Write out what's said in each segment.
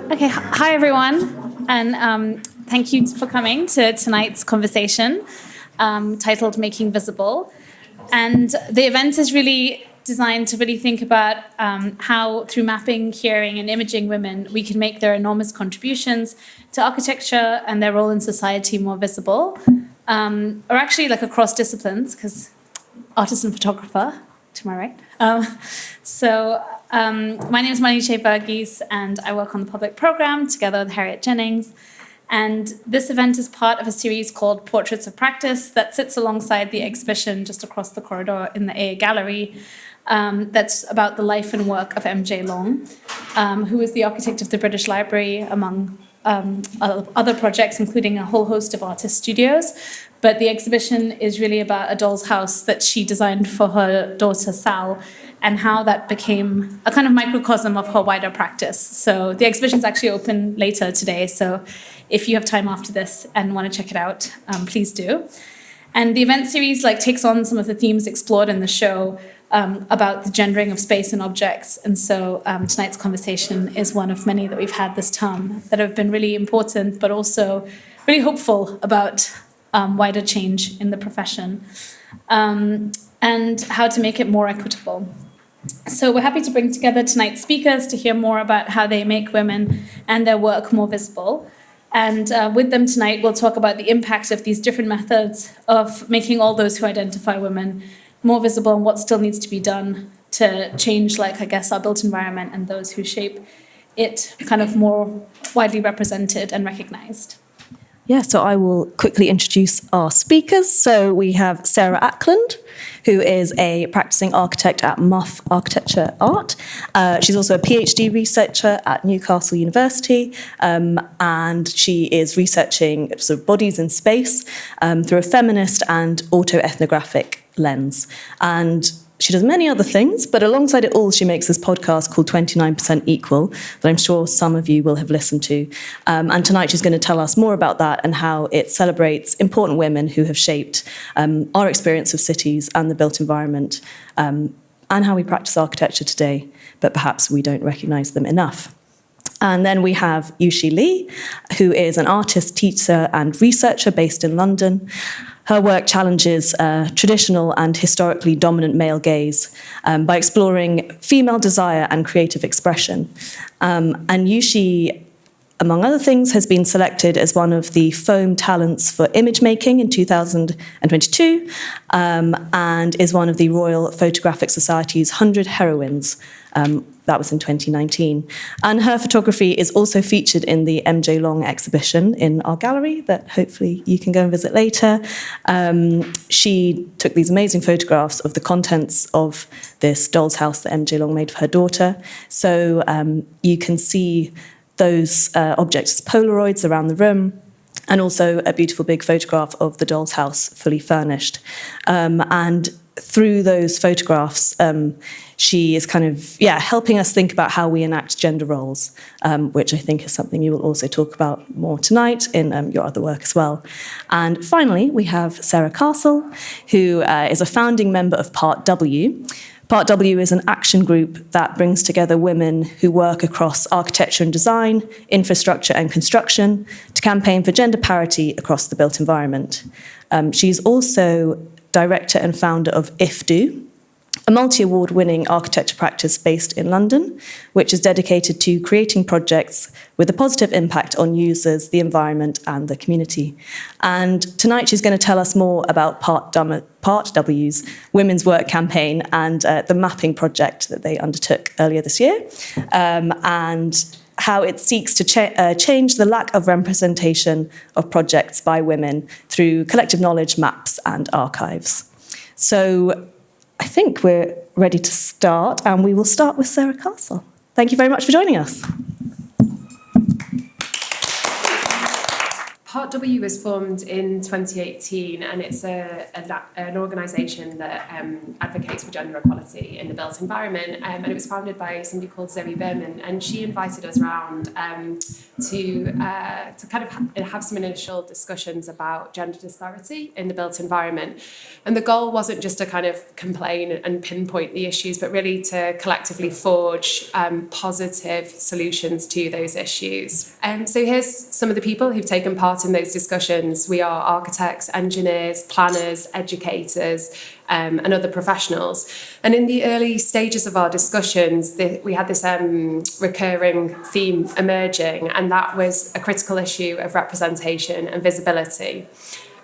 Okay, hi everyone, and thank you for coming to tonight's conversation titled Making Visible. And the event is really designed to really think about how, through mapping, hearing, and imaging women, we can make their enormous contributions to architecture and their role in society more visible, or actually like across disciplines, because artist and photographer, to my right. My name is Maniche Verghese, and I work on the public program together with Harriet Jennings. And this event is part of a series called Portraits of Practice that sits alongside the exhibition just across the corridor in the AA Gallery. That's about the life and work of M.J. Long, who is the architect of the British Library, among other projects, including a whole host of artist studios. But the exhibition is really about a doll's house that she designed for her daughter, Sal, and how that became a kind of microcosm of her wider practice. So the exhibition's actually open later today, so if you have time after this and want to check it out, please do. And the event series takes on some of the themes explored in the show about the gendering of space and objects. And so tonight's conversation is one of many that we've had this term that have been really important, but also really hopeful about wider change in the profession and how to make it more equitable. So we're happy to bring together tonight's speakers to hear more about how they make women and their work more visible. And with them tonight, we'll talk about the impact of these different methods of making all those who identify women more visible and what still needs to be done to change, our built environment and those who shape it kind of more widely represented and recognized. Yeah, so I will quickly introduce our speakers. So we have Sarah Ackland, who is a practicing architect at Muff Architecture Art. She's also a PhD researcher at Newcastle University, and she is researching sort of bodies in space through a feminist and autoethnographic lens. And she does many other things, but alongside it all, she makes this podcast called 29% Equal that I'm sure some of you will have listened to. And tonight she's going to tell us more about that and how it celebrates important women who have shaped our experience of cities and the built environment and how we practice architecture today, but perhaps we don't recognise them enough. And then we have Yushi Li, who is an artist, teacher, and researcher based in London. Her work challenges traditional and historically dominant male gaze by exploring female desire and creative expression. And Yushi, among other things, has been selected as one of the Foam Talents for Image Making in 2022 and is one of the Royal Photographic Society's 100 Heroines. That was in 2019. And her photography is also featured in the M.J. Long exhibition in our gallery that hopefully you can go and visit later. She took these amazing photographs of the contents of this doll's house that M.J. Long made for her daughter. So you can see those objects as Polaroids around the room, and also a beautiful big photograph of the doll's house fully furnished. And through those photographs, she is helping us think about how we enact gender roles, which I think is something you will also talk about more tonight in your other work as well. And finally, we have Sarah Castle, who is a founding member of Part W. Part W is an action group that brings together women who work across architecture and design, infrastructure and construction to campaign for gender parity across the built environment. She's also director and founder of IFDO, a multi-award winning architecture practice based in London, which is dedicated to creating projects with a positive impact on users, the environment, and the community. And tonight she's going to tell us more about Part W's Women's Work campaign and the mapping project that they undertook earlier this year, and how it seeks to change the lack of representation of projects by women through collective knowledge, maps, and archives. So I think we're ready to start, and we will start with Sarah Castle. Thank you very much for joining us. Part W was formed in 2018, and it's an organisation that advocates for gender equality in the built environment. And it was founded by somebody called Zoe Berman, and she invited us round to kind of have some initial discussions about gender disparity in the built environment. And the goal wasn't just to kind of complain and pinpoint the issues, but really to collectively forge positive solutions to those issues. So here's some of the people who've taken part in those discussions. We are architects, engineers, planners, educators, and other professionals. And in the early stages of our discussions, we had this recurring theme emerging, and that was a critical issue of representation and visibility.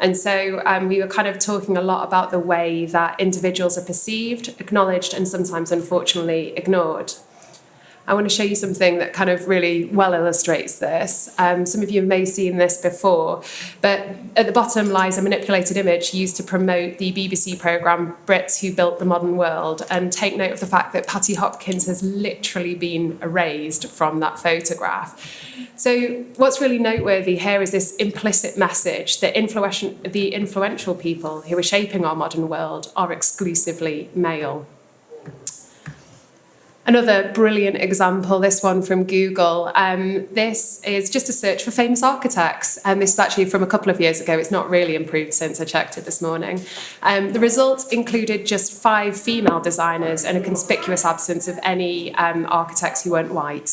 And so we were kind of talking a lot about the way that individuals are perceived, acknowledged, and sometimes, unfortunately, ignored. I want to show you something that kind of really well illustrates this. Some of you may have seen this before, but at the bottom lies a manipulated image used to promote the BBC programme Brits Who Built the Modern World. And take note of the fact that Patty Hopkins has literally been erased from that photograph. So what's really noteworthy here is this implicit message that the influential people who are shaping our modern world are exclusively male. Another brilliant example, this one from Google. This is just a search for famous architects. And this is actually from a couple of years ago. It's not really improved since I checked it this morning. The results included just 5 female designers and a conspicuous absence of any architects who weren't white.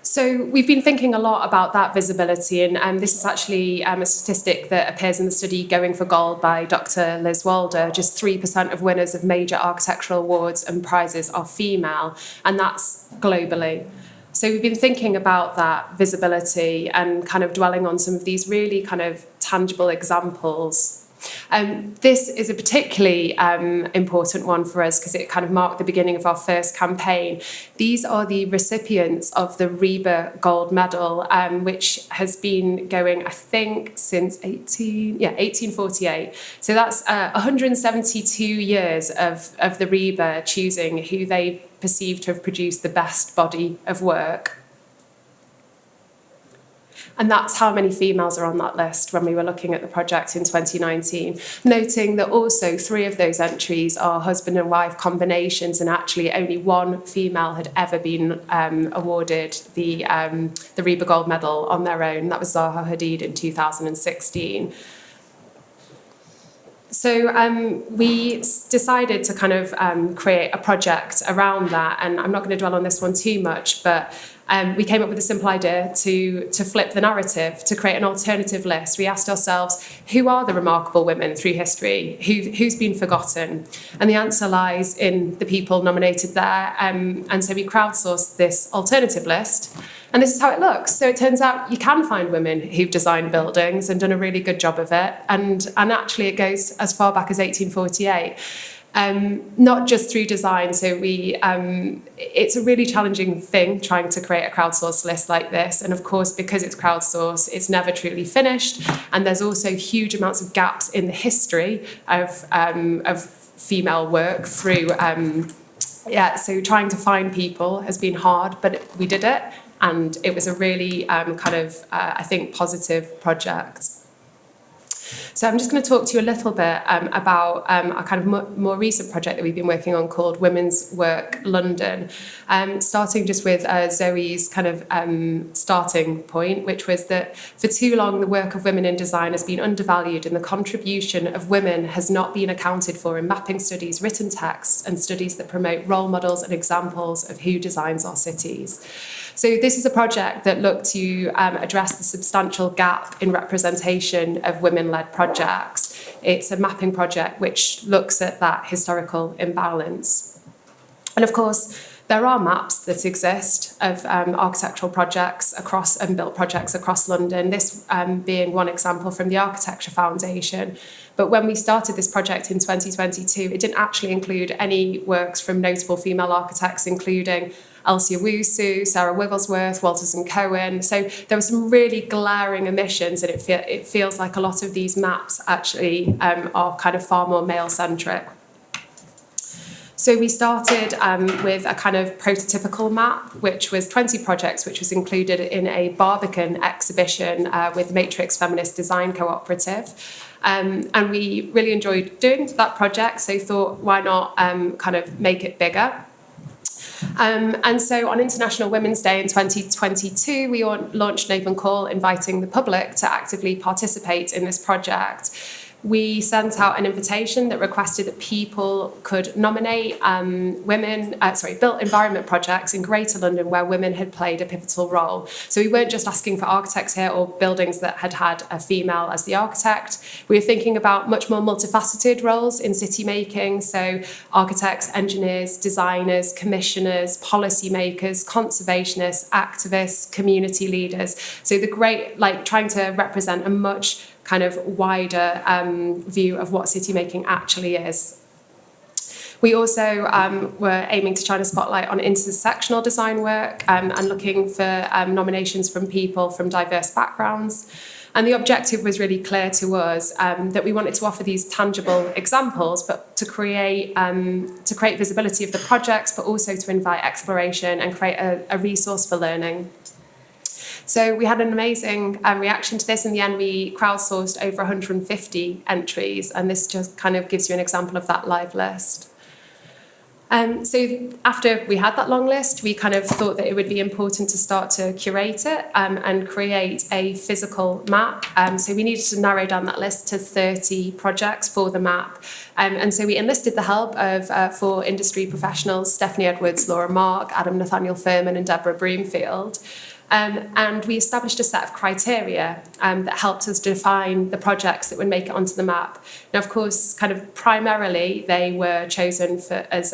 So we've been thinking a lot about that visibility, and this is actually a statistic that appears in the study Going for Gold by Dr. Liz Walder. Just 3% of winners of major architectural awards and prizes are female, and that's globally. So we've been thinking about that visibility and kind of dwelling on some of these really kind of tangible examples. This is a particularly important one for us because it kind of marked the beginning of our first campaign. These are the recipients of the RIBA Gold Medal, which has been going, I think, since 1848. So that's 172 years of the RIBA choosing who they perceive to have produced the best body of work. And that's how many females are on that list when we were looking at the project in 2019, noting that also 3 of those entries are husband and wife combinations, and actually only 1 female had ever been awarded the RIBA Gold Medal on their own. That was Zaha Hadid in 2016. So we decided to kind of create a project around that, and I'm not going to dwell on this one too much, but we came up with a simple idea to flip the narrative, to create an alternative list. We asked ourselves, who are the remarkable women through history? Who's been forgotten? And the answer lies in the people nominated there. And so we crowdsourced this alternative list. And this is how it looks. So it turns out you can find women who've designed buildings and done a really good job of it. And actually it goes as far back as 1848. Not just through design. So it's a really challenging thing trying to create a crowdsourced list like this. And of course, because it's crowdsourced, it's never truly finished. And there's also huge amounts of gaps in the history of female work through, so trying to find people has been hard, but we did it. And it was a really I think, positive project. So I'm just going to talk to you a little bit about a kind of more recent project that we've been working on called Women's Work London, starting just with Zoe's kind of starting point, which was that for too long the work of women in design has been undervalued and the contribution of women has not been accounted for in mapping studies, written texts and studies that promote role models and examples of who designs our cities. So this is a project that looked to address the substantial gap in representation of women-led projects. It's a mapping project which looks at that historical imbalance. And of course, there are maps that exist of architectural projects and built projects across London, this being one example from the Architecture Foundation. But when we started this project in 2022, it didn't actually include any works from notable female architects, including Elsie Owusu, Sarah Wigglesworth, Walters and Cohen. So there were some really glaring omissions, and it feels like a lot of these maps actually are kind of far more male-centric. So we started with a kind of prototypical map, which was 20 projects, which was included in a Barbican exhibition with Matrix Feminist Design Cooperative. And we really enjoyed doing that project, so thought, why not kind of make it bigger? And so on International Women's Day in 2022, we launched an open call inviting the public to actively participate in this project. We sent out an invitation that requested that people could nominate built environment projects in Greater London where women had played a pivotal role. So we weren't just asking for architects here or buildings that had had a female as the architect. We were thinking about much more multifaceted roles in city making, so architects, engineers, designers, commissioners, policymakers, conservationists, activists, community leaders. So trying to represent a much kind of wider view of what city making actually is. We also were aiming to shine a spotlight on intersectional design work and looking for nominations from people from diverse backgrounds. And the objective was really clear to us that we wanted to offer these tangible examples, but to create visibility of the projects, but also to invite exploration and create a resource for learning. So we had an amazing reaction to this. In the end, we crowdsourced over 150 entries, and this just kind of gives you an example of that live list. So after we had that long list, we kind of thought that it would be important to start to curate it and create a physical map. So we needed to narrow down that list to 30 projects for the map. And so we enlisted the help of 4 industry professionals, Stephanie Edwards, Laura Mark, Adam Nathaniel Furman and Deborah Broomfield. And we established a set of criteria that helped us define the projects that would make it onto the map. Now, of course, kind of primarily they were chosen as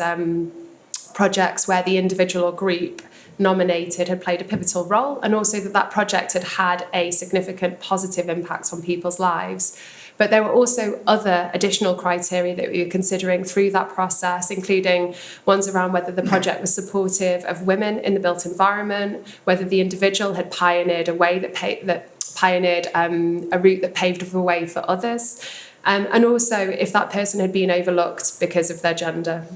projects where the individual or group nominated had played a pivotal role, and also that project had had a significant positive impact on people's lives. But there were also other additional criteria that we were considering through that process, including ones around whether the project was supportive of women in the built environment, whether the individual had pioneered a way a route that paved the way for others, and also if that person had been overlooked because of their gender.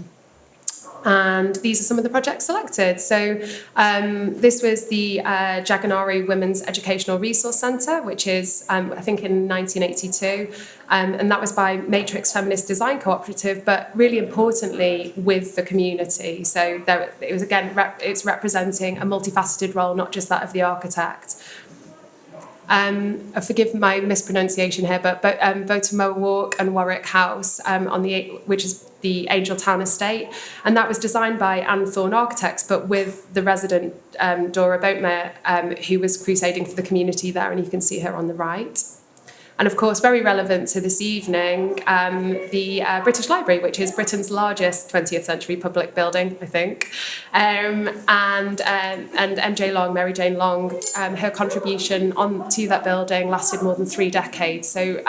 And these are some of the projects selected. So this was the Jaganari Women's Educational Resource Centre, which is, I think, in 1982. And that was by Matrix Feminist Design Cooperative, but really importantly, with the community. So it was, again, it's representing a multifaceted role, not just that of the architect. Forgive my mispronunciation here, but Botemoa Walk and Warwick House, which is the Angeltown estate, and that was designed by Anne Thorne Architects, but with the resident Dora Boatmere, who was crusading for the community there, and you can see her on the right. And of course, very relevant to this evening, the British Library, which is Britain's largest 20th century public building, I think. And MJ Long, Mary Jane Long, her contribution to that building lasted more than 3 decades. So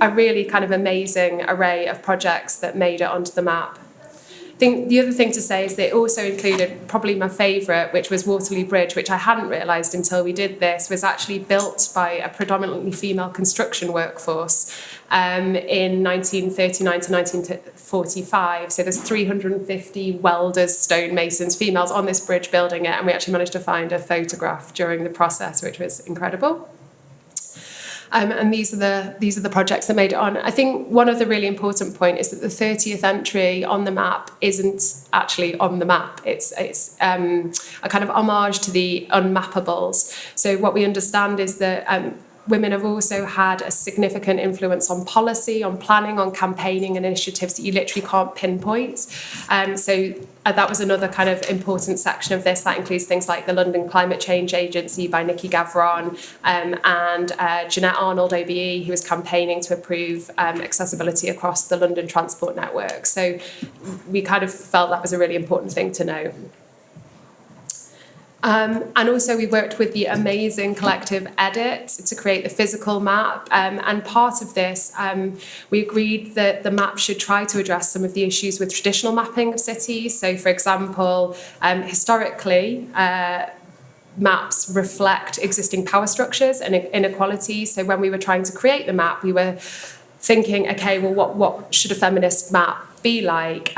a really kind of amazing array of projects that made it onto the map. I think the other thing to say is that it also included probably my favourite, which was Waterloo Bridge, which I hadn't realised until we did this, was actually built by a predominantly female construction workforce in 1939 to 1945. So there's 350 welders, stonemasons, females on this bridge building it, and we actually managed to find a photograph during the process, which was incredible. And these are the projects that made it on. I think one of the really important points is that the 30th entry on the map isn't actually on the map. It's a kind of homage to the unmappables. So what we understand is that women have also had a significant influence on policy, on planning, on campaigning and initiatives that you literally can't pinpoint. So that was another kind of important section of this. That includes things like the London Climate Change Agency by Nikki Gavron and Jeanette Arnold OBE, who was campaigning to improve accessibility across the London transport network. So we kind of felt that was a really important thing to note. And also we worked with the amazing collective Edit to create the physical map. And part of this, we agreed that the map should try to address some of the issues with traditional mapping of cities. So, for example, historically, maps reflect existing power structures and inequalities. So when we were trying to create the map, we were thinking, okay, well, what should a feminist map be like?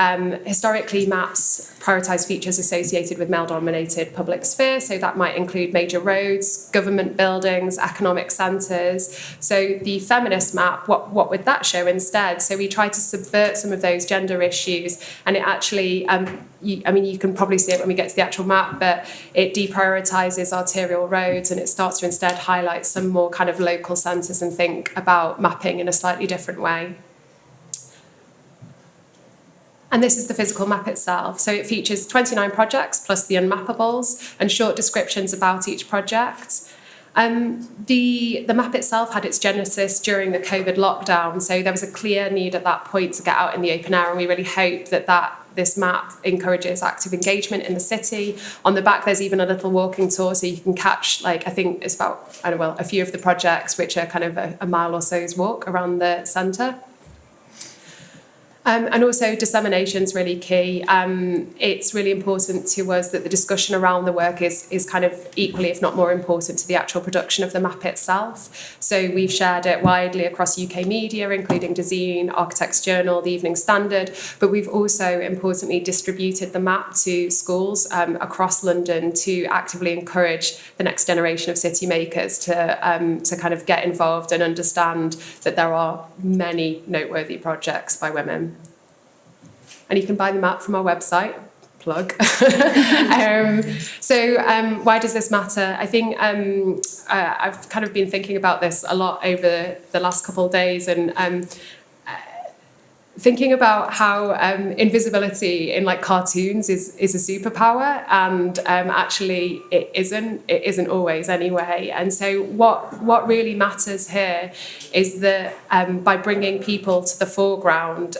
Historically, maps prioritise features associated with male-dominated public sphere, so that might include major roads, government buildings, economic centres. So the feminist map, what would that show instead? So we try to subvert some of those gender issues, and it actually, you can probably see it when we get to the actual map, but it deprioritises arterial roads, and it starts to instead highlight some more kind of local centres and think about mapping in a slightly different way. And this is the physical map itself. So it features 29 projects plus the unmappables and short descriptions about each project. The map itself had its genesis during the COVID lockdown, so there was a clear need at that point to get out in the open air, and we really hope that this map encourages active engagement in the city. On the back, there's even a little walking tour, so you can catch, I think it's about, a few of the projects, which are kind of a mile or so's walk around the centre. And also dissemination is really key. It's really important to us that the discussion around the work is kind of equally, if not more important, to the actual production of the map itself. So we've shared it widely across UK media, including Dezeen, Architects Journal, the Evening Standard, but we've also importantly distributed the map to schools across London to actively encourage the next generation of city makers to kind of get involved and understand that there are many noteworthy projects by women. And you can buy the map from our website, plug. Why does this matter? I think I've kind of been thinking about this a lot over the last couple of days, and thinking about how invisibility in cartoons is a superpower, and actually it isn't always anyway. And so what really matters here is that by bringing people to the foreground,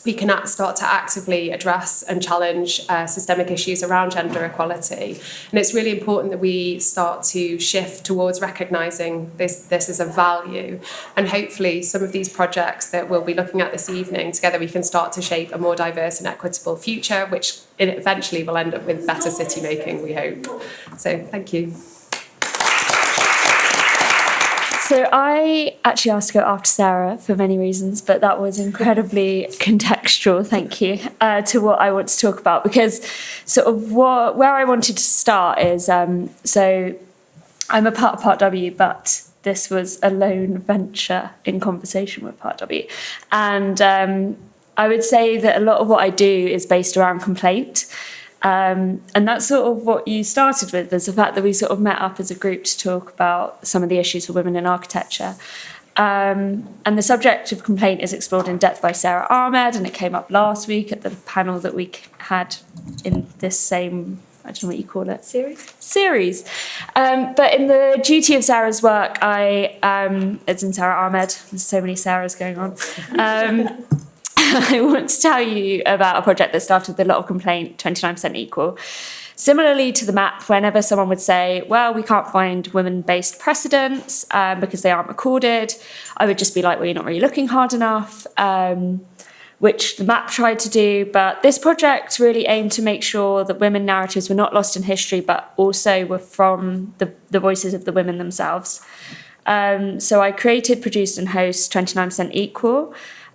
we can start to actively address and challenge systemic issues around gender equality. And it's really important that we start to shift towards recognising this as a value. And hopefully some of these projects that we'll be looking at this evening, together we can start to shape a more diverse and equitable future, which eventually will end up with better city making, we hope. So thank you. So I actually asked to go after Sarah for many reasons, but that was incredibly contextual, thank you, to what I want to talk about, because sort of where I wanted to start is, so I'm a part of Part W, but this was a lone venture in conversation with Part W. And I would say that a lot of what I do is based around complaint. And that's sort of what you started with, was the fact that we sort of met up as a group to talk about some of the issues for women in architecture. And the subject of complaint is explored in depth by Sarah Ahmed, and it came up last week at the panel that we had in this same, I don't know what you call it. Series. But in the duty of Sarah's work, it's in Sarah Ahmed, there's so many Sarahs going on. I want to tell you about a project that started with a lot of complaint, 29% equal. Similarly to the map, whenever someone would say, well, we can't find women-based precedents because they aren't recorded, I would just be like, well, you're not really looking hard enough, which the map tried to do. But this project really aimed to make sure that women narratives were not lost in history, but also were from the voices of the women themselves. So I created, produced and host 29% equal.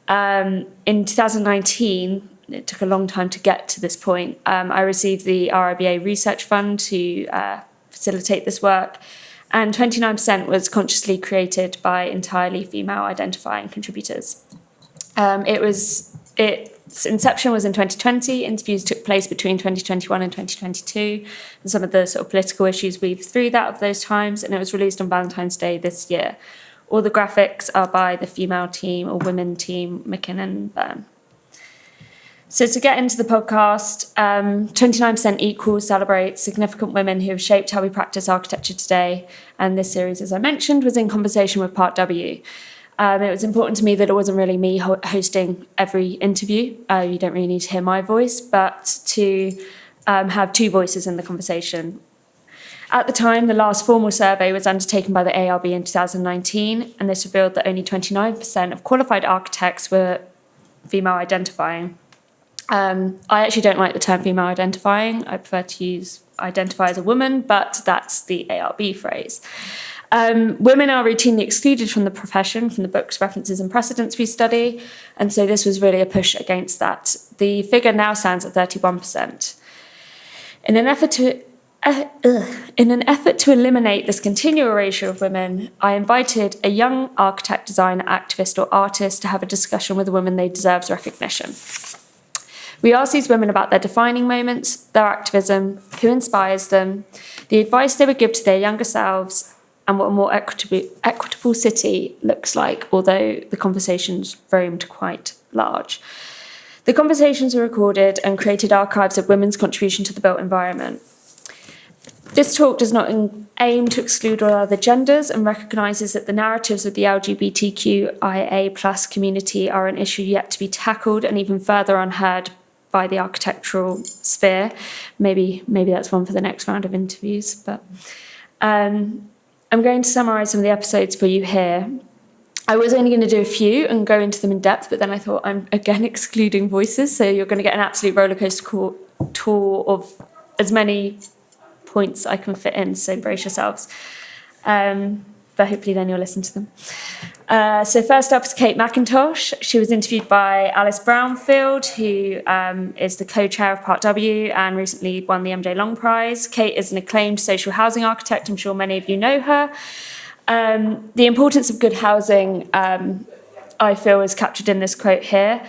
In 2019, it took a long time to get to this point, I received the RIBA Research Fund to facilitate this work, and 29% was consciously created by entirely female identifying contributors. Its inception was in 2020, interviews took place between 2021 and 2022, and some of the sort of political issues weaved through that of those times, and it was released on Valentine's Day this year. All the graphics are by the female team or women team, McKinnon Byrne. So to get into the podcast, 29% Equal celebrates significant women who have shaped how we practice architecture today. And this series, as I mentioned, was in conversation with Part W. It was important to me that it wasn't really me hosting every interview. You don't really need to hear my voice, but to have two voices in the conversation. At the time, the last formal survey was undertaken by the ARB in 2019, and this revealed that only 29% of qualified architects were female identifying. I actually don't like the term female identifying. I prefer to identify as a woman, but that's the ARB phrase. Women are routinely excluded from the profession, from the books, references and precedents we study, and so this was really a push against that. The figure now stands at 31%. In an effort to eliminate this continual ratio of women, I invited a young architect, designer, activist or artist to have a discussion with a woman they deserves recognition. We asked these women about their defining moments, their activism, who inspires them, the advice they would give to their younger selves, and what a more equitable city looks like, although the conversations roamed quite large. The conversations were recorded and created archives of women's contribution to the built environment. This talk does not aim to exclude all other genders and recognises that the narratives of the LGBTQIA+ community are an issue yet to be tackled and even further unheard by the architectural sphere. Maybe that's one for the next round of interviews. But I'm going to summarise some of the episodes for you here. I was only going to do a few and go into them in depth, but then I thought I'm again excluding voices, so you're going to get an absolute rollercoaster tour of as many points I can fit in, so brace yourselves. But hopefully then you'll listen to them. So first up is Kate McIntosh. She was interviewed by Alice Brownfield, who is the co-chair of Part W and recently won the MJ Long Prize. Kate is an acclaimed social housing architect. I'm sure many of you know her. The importance of good housing, I feel, is captured in this quote here.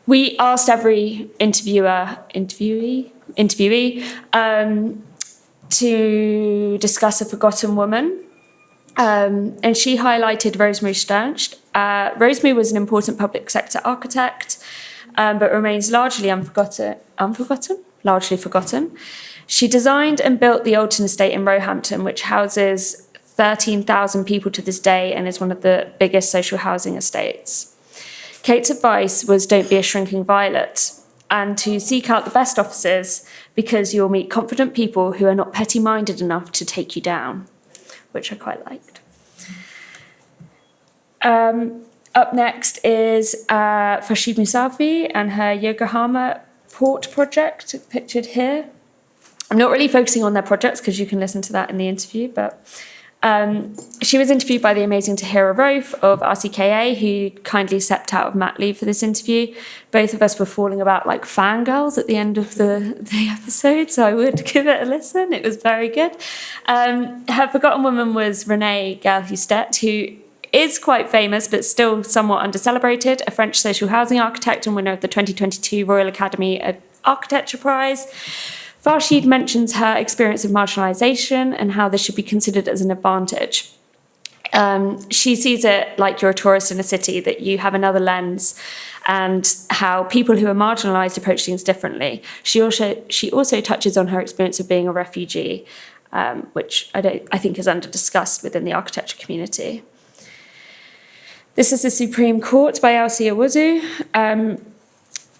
We asked every interviewee, to discuss a forgotten woman, and she highlighted Rosemary Sternst. Rosemary was an important public sector architect, but remains largely largely forgotten. She designed and built the Alton Estate in Roehampton, which houses 13,000 people to this day and is one of the biggest social housing estates. Kate's advice was don't be a shrinking violet and to seek out the best offices because you'll meet confident people who are not petty-minded enough to take you down, which I quite liked. Up next is Farshid Musavi and her Yokohama Port project, pictured here. I'm not really focusing on their projects because you can listen to that in the interview, but she was interviewed by the amazing Tahira Rofe of RCKA, who kindly stepped out of mat leave for this interview. Both of us were falling about like fangirls at the end of the episode, so I would give it a listen. It was very good. Her forgotten woman was Renée Galhustet, who is quite famous but still somewhat under-celebrated, a French social housing architect and winner of the 2022 Royal Academy Architecture Prize. Farshid mentions her experience of marginalisation and how this should be considered as an advantage. She sees it like you're a tourist in a city, that you have another lens, and how people who are marginalised approach things differently. She also touches on her experience of being a refugee, which I think is under-discussed within the architecture community. This is the Supreme Court by Elsie Owuzu.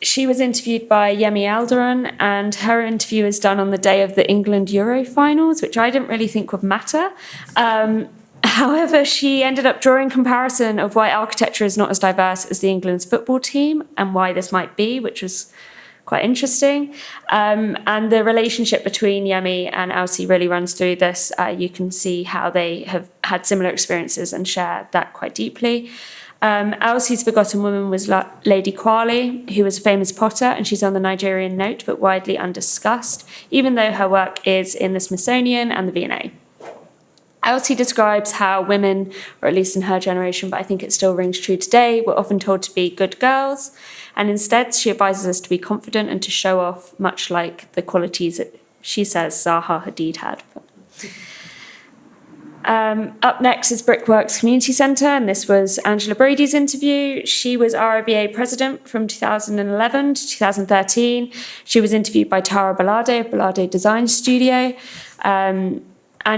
She was interviewed by Yemi Alderon, and her interview was done on the day of the England Euro finals, which I didn't really think would matter. However, she ended up drawing comparison of why architecture is not as diverse as the England's football team and why this might be, which was quite interesting. And the relationship between Yemi and Elsie really runs through this. You can see how they have had similar experiences and share that quite deeply. Elsie's forgotten woman was Lady Kwali, who was a famous potter, and she's on the Nigerian note, but widely undiscussed, even though her work is in the Smithsonian and the V&A. Elsie describes how women, or at least in her generation, but I think it still rings true today, were often told to be good girls, and instead she advises us to be confident and to show off, much like the qualities that she says Zaha Hadid had. Up next is Brickworks Community Centre, and this was Angela Brady's interview. She was RIBA president from 2011 to 2013. She was interviewed by Tara Balade of Balade Design Studio, and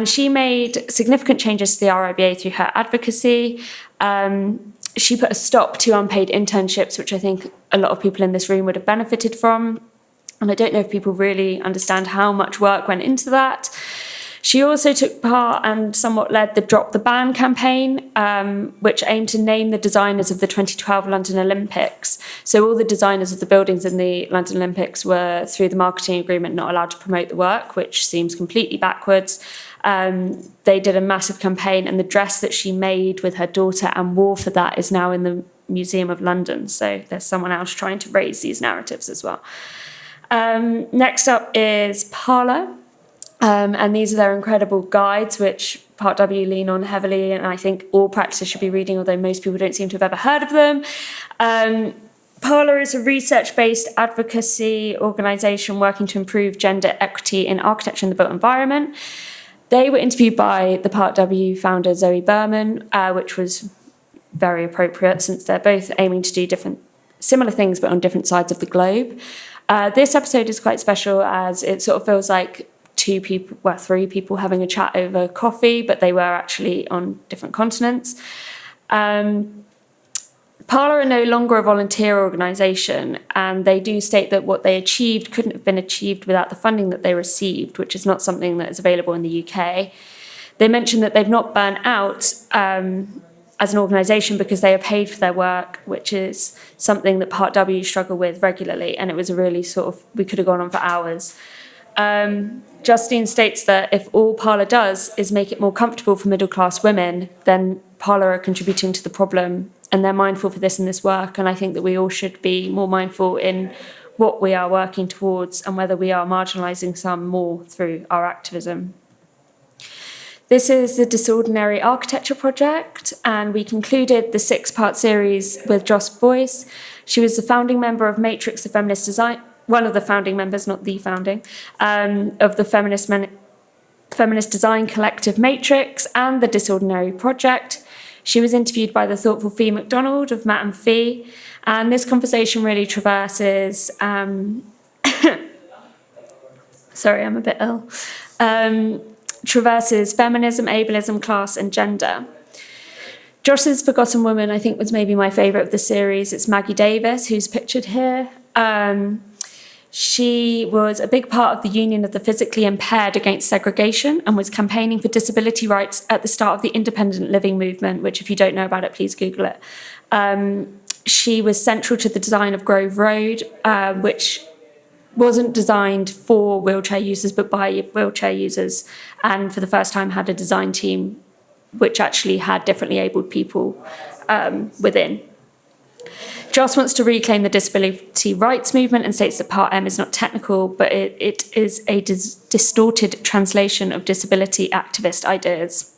she made significant changes to the RIBA through her advocacy. She put a stop to unpaid internships, which I think a lot of people in this room would have benefited from, and I don't know if people really understand how much work went into that. She also took part and somewhat led the Drop the Ban campaign, which aimed to name the designers of the 2012 London Olympics. So all the designers of the buildings in the London Olympics were, through the marketing agreement, not allowed to promote the work, which seems completely backwards. They did a massive campaign, and the dress that she made with her daughter and wore for that is now in the Museum of London. So there's someone else trying to raise these narratives as well. Next up is Parlour. And these are their incredible guides, which Part W lean on heavily, and I think all practices should be reading, although most people don't seem to have ever heard of them. Parlour is a research-based advocacy organisation working to improve gender equity in architecture and the built environment. They were interviewed by the Part W founder Zoe Berman, which was very appropriate since they're both aiming to do similar things but on different sides of the globe. This episode is quite special as it sort of feels like three people having a chat over coffee, but they were actually on different continents. Parlour are no longer a volunteer organisation, and they do state that what they achieved couldn't have been achieved without the funding that they received, which is not something that is available in the UK. They mentioned that they've not burnt out as an organisation because they are paid for their work, which is something that Part W struggle with regularly, and it was a really we could have gone on for hours. Justine states that if all Parlour does is make it more comfortable for middle-class women, then Parlour are contributing to the problem, and they're mindful for this in this work, and I think that we all should be more mindful in what we are working towards and whether we are marginalising some more through our activism. This is the Disordinary Architecture Project, and we concluded the 6-part series with Joss Boyce. She was the founding member of Matrix of Feminist Design, one of the founding members, not the founding, of the Feminist Design Collective Matrix and the Disordinary Project. She was interviewed by the thoughtful Fee McDonald of Matt and Fee, and this conversation really traverses... sorry, I'm a bit ill. Traverses feminism, ableism, class, and gender. Joss's Forgotten Woman, I think, was maybe my favourite of the series. It's Maggie Davis, who's pictured here. She was a big part of the Union of the Physically Impaired Against Segregation and was campaigning for disability rights at the start of the independent living movement, which, if you don't know about it, please Google it. She was central to the design of Grove Road, which wasn't designed for wheelchair users, but by wheelchair users, and for the first time had a design team which actually had differently abled people within. Joss wants to reclaim the disability rights movement and states that Part M is not technical, but it is a distorted translation of disability activist ideas.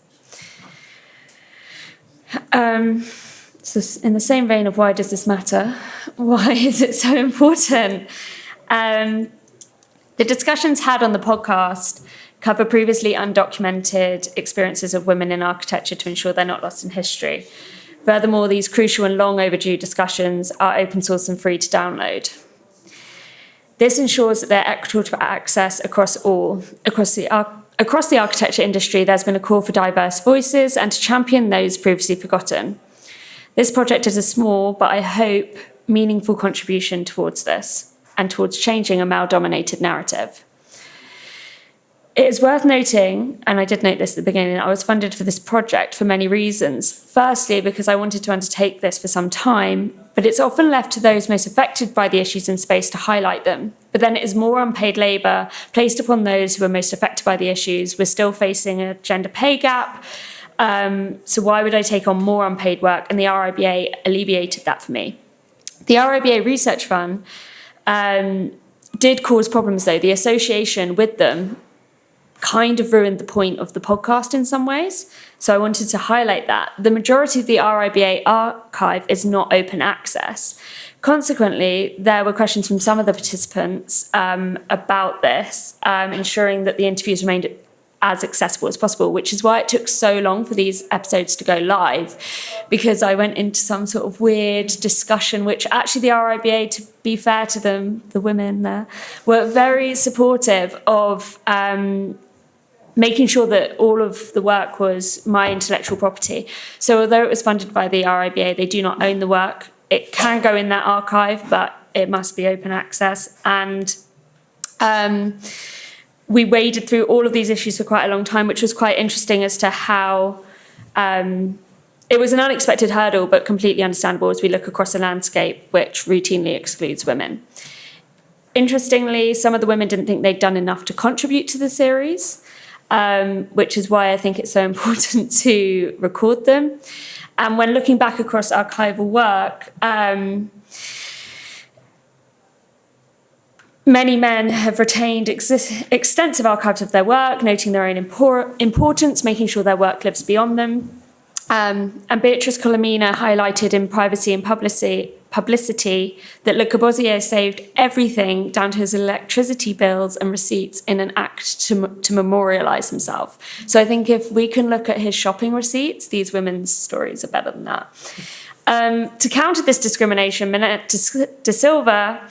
So in the same vein of why does this matter? Why is it so important? The discussions had on the podcast cover previously undocumented experiences of women in architecture to ensure they're not lost in history. Furthermore, these crucial and long overdue discussions are open source and free to download. This ensures that they're equitable to access across the architecture industry. There's been a call for diverse voices and to champion those previously forgotten. This project is a small, but I hope meaningful contribution towards this and towards changing a male-dominated narrative. It is worth noting, and I did note this at the beginning, I was funded for this project for many reasons. Firstly, because I wanted to undertake this for some time, but it's often left to those most affected by the issues in space to highlight them. But then it is more unpaid labour placed upon those who are most affected by the issues. We're still facing a gender pay gap, so why would I take on more unpaid work? And the RIBA alleviated that for me. The RIBA Research Fund did cause problems, though. The association with them kind of ruined the point of the podcast in some ways. So I wanted to highlight that. The majority of the RIBA archive is not open access. Consequently, there were questions from some of the participants about this, ensuring that the interviews remained as accessible as possible, which is why it took so long for these episodes to go live, because I went into some sort of weird discussion, which actually the RIBA, to be fair to them, the women there, were very supportive of making sure that all of the work was my intellectual property. So although it was funded by the RIBA, they do not own the work. It can go in that archive, but it must be open access. And we waded through all of these issues for quite a long time, which was quite interesting as to how it was an unexpected hurdle, but completely understandable as we look across a landscape which routinely excludes women. Interestingly, some of the women didn't think they'd done enough to contribute to the series. which is why I think it's so important to record them. And when looking back across archival work, many men have retained extensive archives of their work, noting their own importance, making sure their work lives beyond them. And Beatrice Colomina highlighted in Privacy and Publicity that Le Corbusier saved everything down to his electricity bills and receipts in an act to memorialise himself. So I think if we can look at his shopping receipts, these women's stories are better than that. To counter this discrimination, Minette de Silva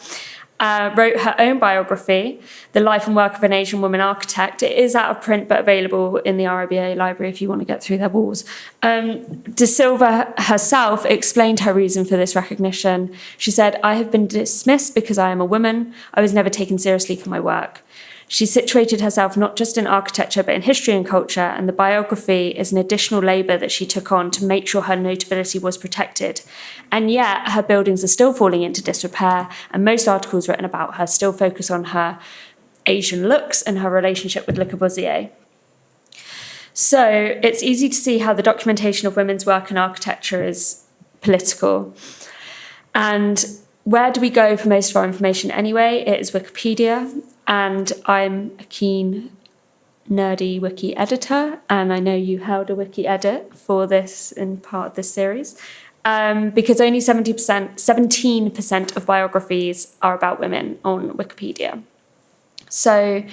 wrote her own biography, The Life and Work of an Asian Woman Architect. It is out of print but available in the RIBA library if you want to get through their walls. De Silva herself explained her reason for this recognition. She said, "I have been dismissed because I am a woman. I was never taken seriously for my work." She situated herself not just in architecture but in history and culture, and the biography is an additional labour that she took on to make sure her notability was protected. And yet her buildings are still falling into disrepair, and most articles written about her still focus on her Asian looks and her relationship with Le Corbusier. So it's easy to see how the documentation of women's work in architecture is political. And where do we go for most of our information anyway? It is Wikipedia. And I'm a keen, nerdy wiki editor, and I know you held a wiki edit for this in part of this series, because only 17% of biographies are about women on Wikipedia. So,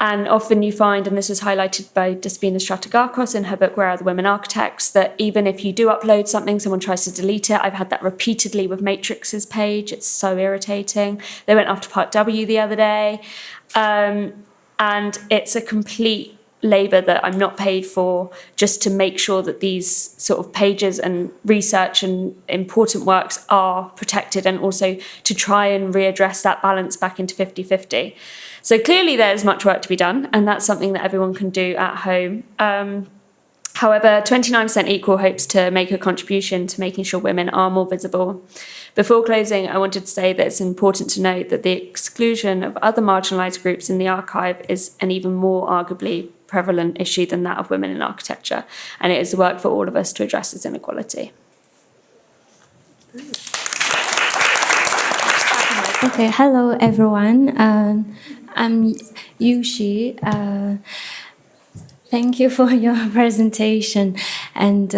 and often you find, and this is highlighted by Despina Strategakos in her book Where Are the Women Architects, that even if you do upload something, someone tries to delete it. I've had that repeatedly with Matrix's page. It's so irritating. They went after Part W the other day. And it's a complete labour that I'm not paid for, just to make sure that these sort of pages and research and important works are protected, and also to try and readdress that balance back into 50-50. So clearly there's much work to be done, and that's something that everyone can do at home. However, 29% Equal hopes to make a contribution to making sure women are more visible. Before closing, I wanted to say that it's important to note that the exclusion of other marginalised groups in the archive is an even more arguably prevalent issue than that of women in architecture, and it is the work for all of us to address this inequality. Okay, hello everyone. I'm Yushi. Thank you for your presentation. And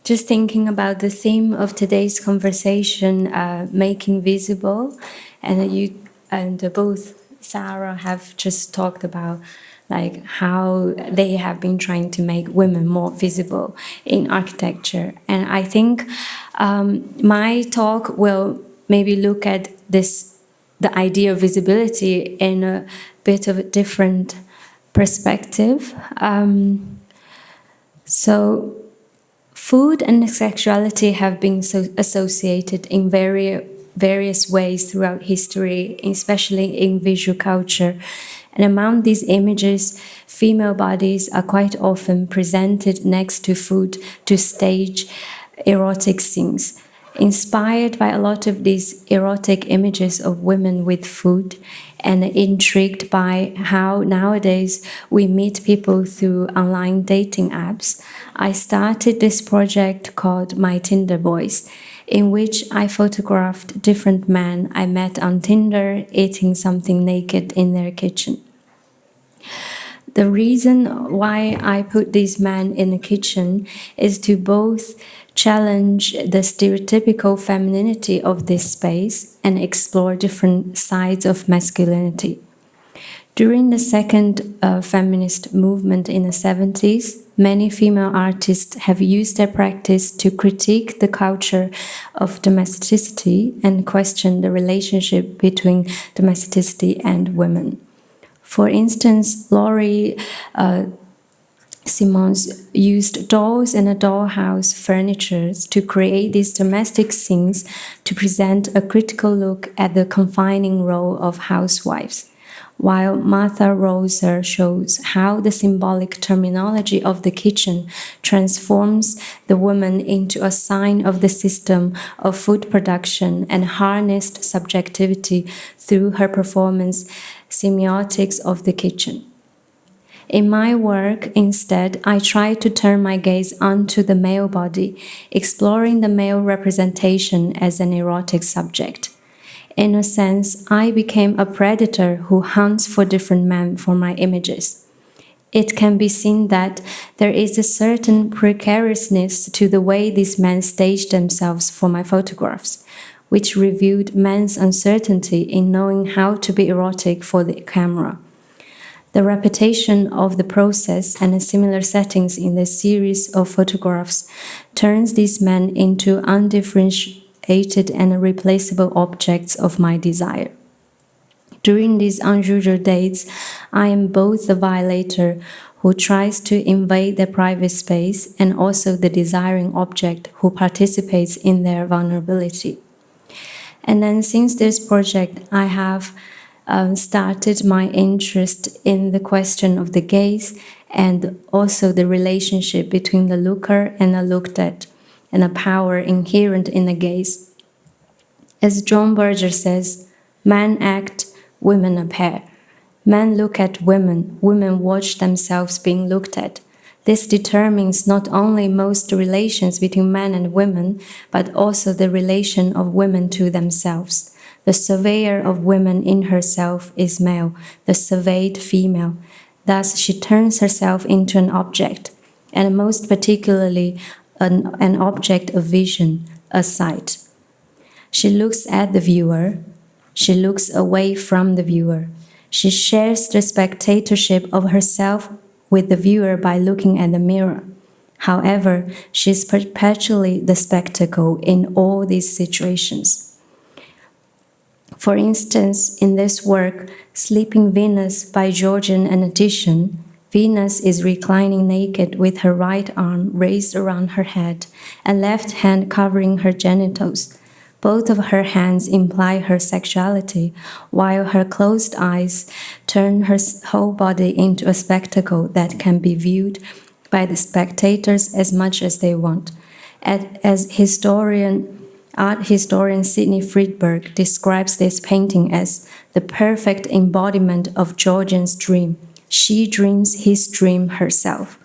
just thinking about the theme of today's conversation, making visible, and you and both Sarah have just talked about like how they have been trying to make women more visible in architecture. And I think my talk will maybe look at the idea of visibility in a bit of a different perspective. So food and sexuality have been associated in various ways throughout history, especially in visual culture. And among these images, female bodies are quite often presented next to food to stage erotic scenes. Inspired by a lot of these erotic images of women with food, and intrigued by how nowadays we meet people through online dating apps, I started this project called My Tinder Boys, in which I photographed different men I met on Tinder eating something naked in their kitchen. The reason why I put these men in the kitchen is to both challenge the stereotypical femininity of this space and explore different sides of masculinity. During the second feminist movement in the 70s, many female artists have used their practice to critique the culture of domesticity and question the relationship between domesticity and women. For instance, Laurie Simons used dolls and a dollhouse furniture to create these domestic scenes to present a critical look at the confining role of housewives, while Martha Roser shows how the symbolic terminology of the kitchen transforms the woman into a sign of the system of food production and harnessed subjectivity through her performance semiotics of the kitchen. In my work, instead, I try to turn my gaze onto the male body, exploring the male representation as an erotic subject. In a sense, I became a predator who hunts for different men for my images. It can be seen that there is a certain precariousness to the way these men staged themselves for my photographs, which revealed men's uncertainty in knowing how to be erotic for the camera. The repetition of the process and similar settings in this series of photographs turns these men into undifferentiated and replaceable objects of my desire. During these unusual dates, I am both the violator who tries to invade their private space and also the desiring object who participates in their vulnerability. And then since this project, I have started my interest in the question of the gaze and also the relationship between the looker and the looked at and the power inherent in the gaze. As John Berger says, men act, women appear. Men look at women, women watch themselves being looked at. This determines not only most relations between men and women, but also the relation of women to themselves. The surveyor of women in herself is male, the surveyed female. Thus, she turns herself into an object, and most particularly an object of vision, a sight. She looks at the viewer. She looks away from the viewer. She shares the spectatorship of herself with the viewer by looking at the mirror. However, she is perpetually the spectacle in all these situations. For instance, in this work, Sleeping Venus by Georgian and Titian, Venus is reclining naked with her right arm raised around her head and left hand covering her genitals. Both of her hands imply her sexuality, while her closed eyes turn her whole body into a spectacle that can be viewed by the spectators as much as they want. As art historian Sidney Friedberg describes this painting as the perfect embodiment of Georgian's dream. She dreams his dream herself.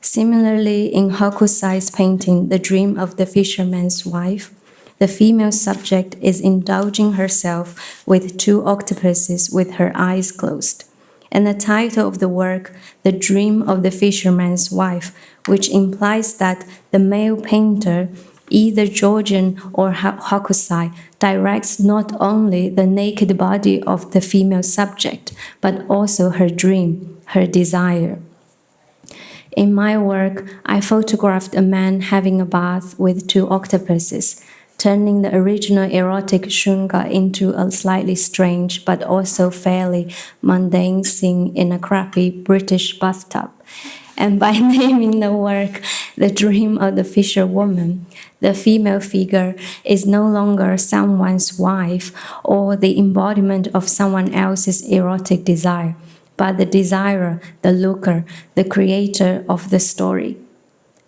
Similarly, in Hokusai's painting, The Dream of the Fisherman's Wife, the female subject is indulging herself with two octopuses with her eyes closed. And the title of the work, The Dream of the Fisherman's Wife, which implies that the male painter, either Georgian or Hokusai, directs not only the naked body of the female subject, but also her dream, her desire. In my work, I photographed a man having a bath with two octopuses, turning the original erotic shunga into a slightly strange but also fairly mundane scene in a crappy British bathtub. And by naming the work The Dream of the Fisherwoman, the female figure is no longer someone's wife or the embodiment of someone else's erotic desire, but the desirer, the looker, the creator of the story.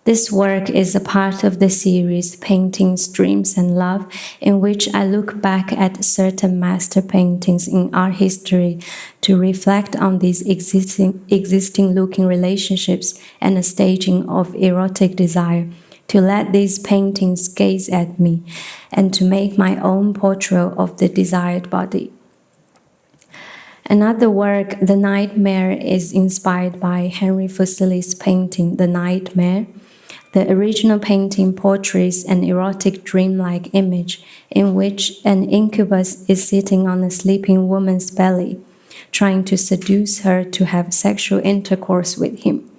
This work is a part of the series Paintings, Dreams and Love, in which I look back at certain master paintings in art history to reflect on these existing looking relationships and a staging of erotic desire, to let these paintings gaze at me, and to make my own portrait of the desired body. Another work, The Nightmare, is inspired by Henry Fuseli's painting, The Nightmare. The original painting portrays an erotic dreamlike image in which an incubus is sitting on a sleeping woman's belly, trying to seduce her to have sexual intercourse with him.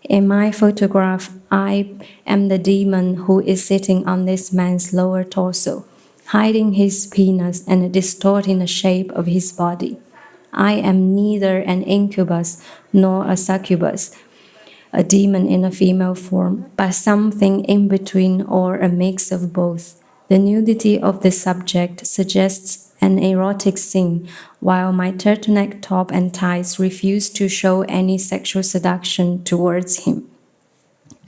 In my photograph, I am the demon who is sitting on this man's lower torso, hiding his penis and distorting the shape of his body. I am neither an incubus nor a succubus, a demon in a female form, but something in between or a mix of both. The nudity of the subject suggests an erotic scene, while my turtleneck top and ties refuse to show any sexual seduction towards him.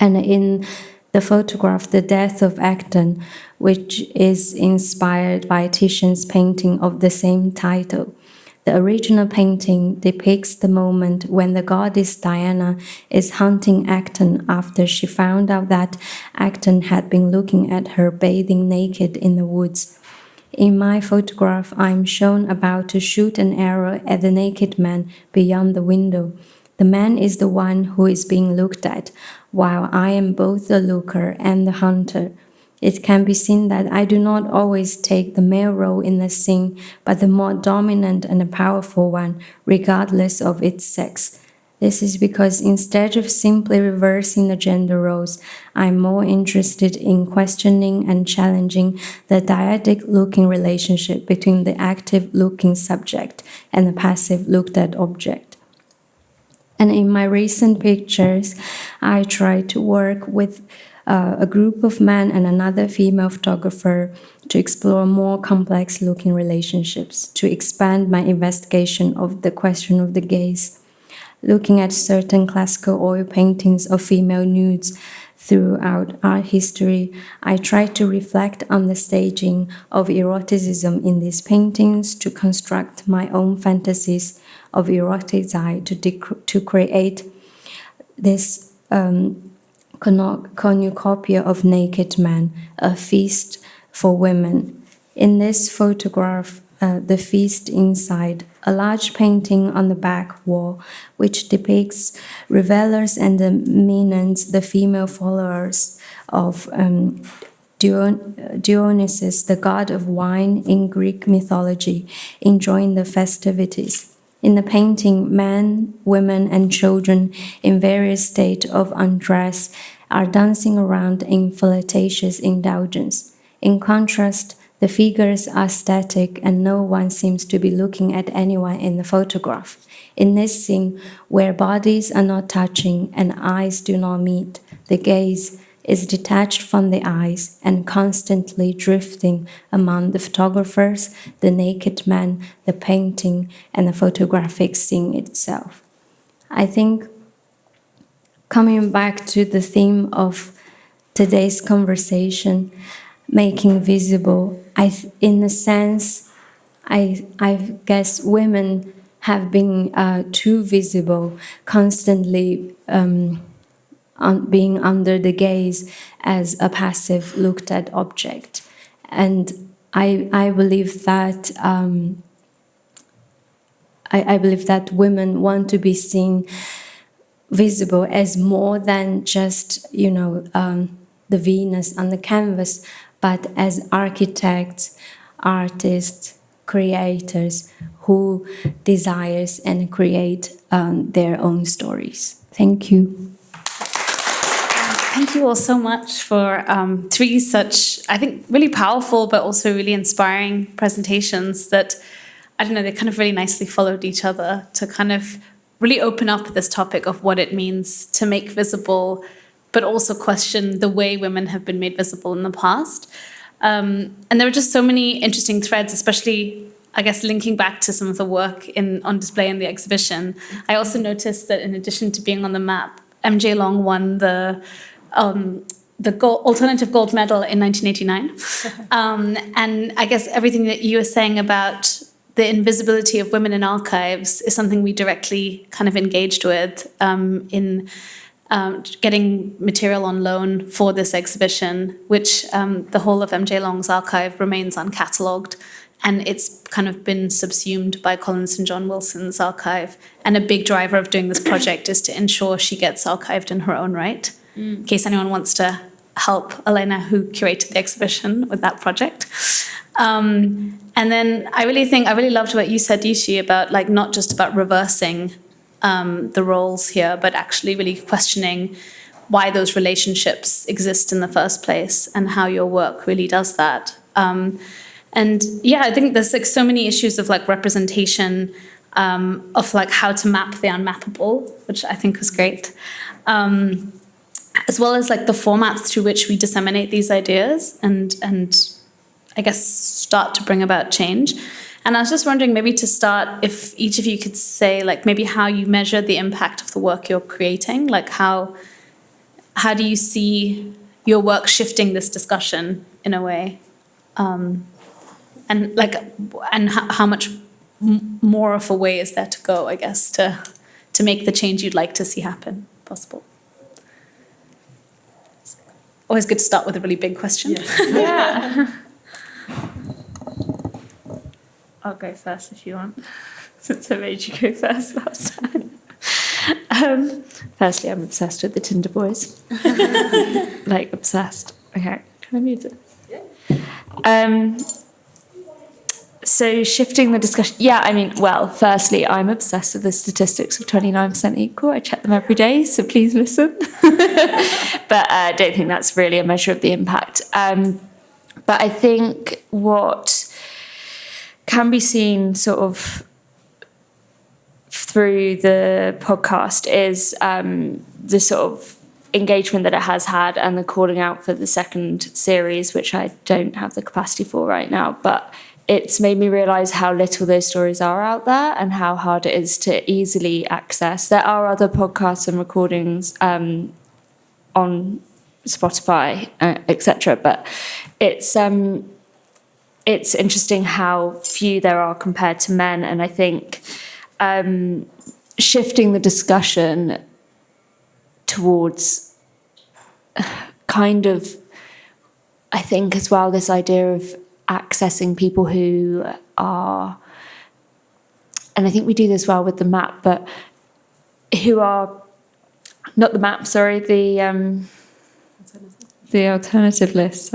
And in the photograph, The Death of Ackland, which is inspired by Titian's painting of the same title, The original painting depicts the moment when the goddess Diana is hunting Ackland after she found out that Ackland had been looking at her bathing naked in the woods. In my photograph, I am shown about to shoot an arrow at the naked man beyond the window. The man is the one who is being looked at, while I am both the looker and the hunter. It can be seen that I do not always take the male role in the scene, but the more dominant and the powerful one, regardless of its sex. This is because instead of simply reversing the gender roles, I'm more interested in questioning and challenging the dyadic looking relationship between the active looking subject and the passive looked at object. And in my recent pictures, I try to work with a group of men and another female photographer to explore more complex looking relationships, to expand my investigation of the question of the gaze. Looking at certain classical oil paintings of female nudes throughout art history, I try to reflect on the staging of eroticism in these paintings, to construct my own fantasies of eroticide, to create this cornucopia of naked men, a feast for women. In this photograph, the feast inside, a large painting on the back wall, which depicts revelers and the Menans, the female followers of Dionysus, the god of wine in Greek mythology, enjoying the festivities. In the painting, men, women, and children in various states of undress are dancing around in flirtatious indulgence. In contrast, the figures are static and no one seems to be looking at anyone in the photograph. In this scene, where bodies are not touching and eyes do not meet, the gaze is detached from the eyes and constantly drifting among the photographers, the naked man, the painting, and the photographic scene itself. I think, coming back to the theme of today's conversation, making visible, in a sense, I guess women have been too visible, constantly being under the gaze as a passive looked at object. And I believe that I believe that women want to be seen visible as more than just, the Venus on the canvas, but as architects, artists, creators who desires and create their own stories. Thank you. Thank you all so much for three such, I think, really powerful but also really inspiring presentations that, I don't know, they kind of really nicely followed each other to kind of really open up this topic of what it means to make visible, but also question the way women have been made visible in the past. And there were just so many interesting threads, especially, I guess, linking back to some of the work on display in the exhibition. I also noticed that in addition to being on the map, MJ Long won the alternative gold medal in 1989. And I guess everything that you were saying about the invisibility of women in archives is something we directly kind of engaged with in getting material on loan for this exhibition, which the whole of MJ Long's archive remains uncatalogued. And it's kind of been subsumed by Collins and John Wilson's archive. And a big driver of doing this project is to ensure she gets archived in her own right. In case anyone wants to help Elena, who curated the exhibition, with that project. And then I really loved what you said, Yushi, about like not just about reversing the roles here, but actually really questioning why those relationships exist in the first place and how your work really does that. And yeah, I think there's like so many issues of like representation, of like how to map the unmappable, which I think was great. As well as like the formats through which we disseminate these ideas and I guess start to bring about change. And I was just wondering, maybe to start, if each of you could say like maybe how you measure the impact of the work you're creating, like how do you see your work shifting this discussion in a way? And how much more of a way is there to go, I guess, to make the change you'd like to see happen possible? Always good to start with a really big question. Yeah. I'll go first if you want, since I made you go first last time. Firstly, I'm obsessed with the Tinder boys. Like, obsessed. Okay, can I mute it? So shifting the discussion, firstly, I'm obsessed with the statistics of 29% equal. I check them every day, so please listen. But I don't think that's really a measure of the impact. But I think what can be seen sort of through the podcast is the sort of engagement that it has had and the calling out for the second series, which I don't have the capacity for right now, but it's made me realise how little those stories are out there and how hard it is to easily access. There are other podcasts and recordings on Spotify, etc., but it's interesting how few there are compared to men, and I think shifting the discussion towards kind of, I think as well, this idea of accessing people who are, and I think we do this well with the map, but who are, not the map, sorry, the alternative list,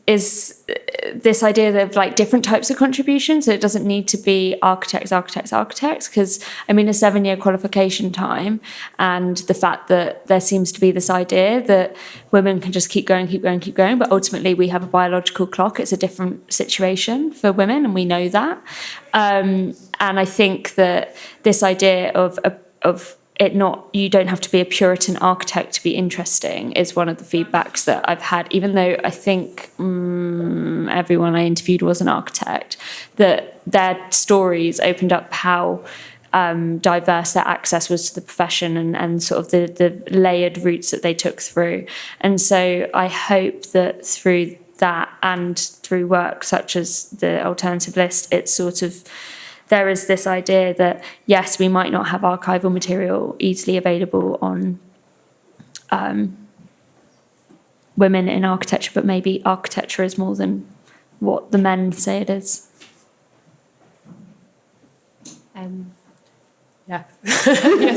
is this idea of like different types of contributions. So it doesn't need to be architects, because I mean, a 7-year qualification time, and the fact that there seems to be this idea that women can just keep going, but ultimately we have a biological clock. It's a different situation for women, and we know that. And I think that this idea of it not, you don't have to be a Puritan architect to be interesting, is one of the feedbacks that I've had, even though I think everyone I interviewed was an architect, that their stories opened up how diverse their access was to the profession and sort of the layered routes that they took through. And so I hope that through that and through work such as the alternative list, it's sort of, there is this idea that, yes, we might not have archival material easily available on women in architecture, but maybe architecture is more than what the men say it is. Yes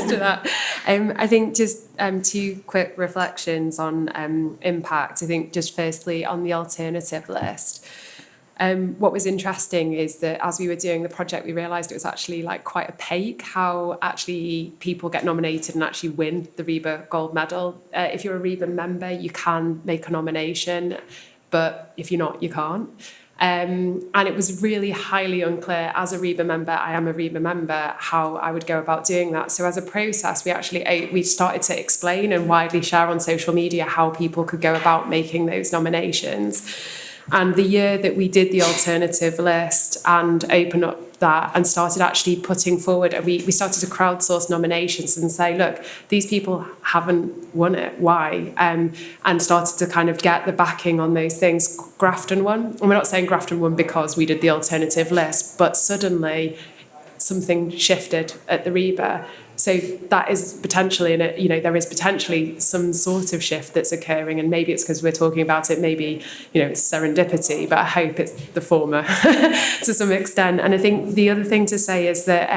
to that. I think just 2 quick reflections on impact. I think just firstly on the alternative list. What was interesting is that as we were doing the project, we realised it was actually like quite opaque how actually people get nominated and actually win the REBA gold medal. If you're a REBA member, you can make a nomination, but if you're not, you can't. And it was really highly unclear as a REBA member, I am a REBA member, how I would go about doing that. So as a process, we started to explain and widely share on social media how people could go about making those nominations. And the year that we did the alternative list and opened up that and started actually putting forward, and we started to crowdsource nominations and say, look, these people haven't won it, why? And started to kind of get the backing on those things. Grafton won. And we're not saying Grafton won because we did the alternative list, but suddenly something shifted at the REBA. So that is potentially, there is potentially some sort of shift that's occurring, and maybe it's because we're talking about it, maybe, it's serendipity, but I hope it's the former to some extent. And I think the other thing to say is that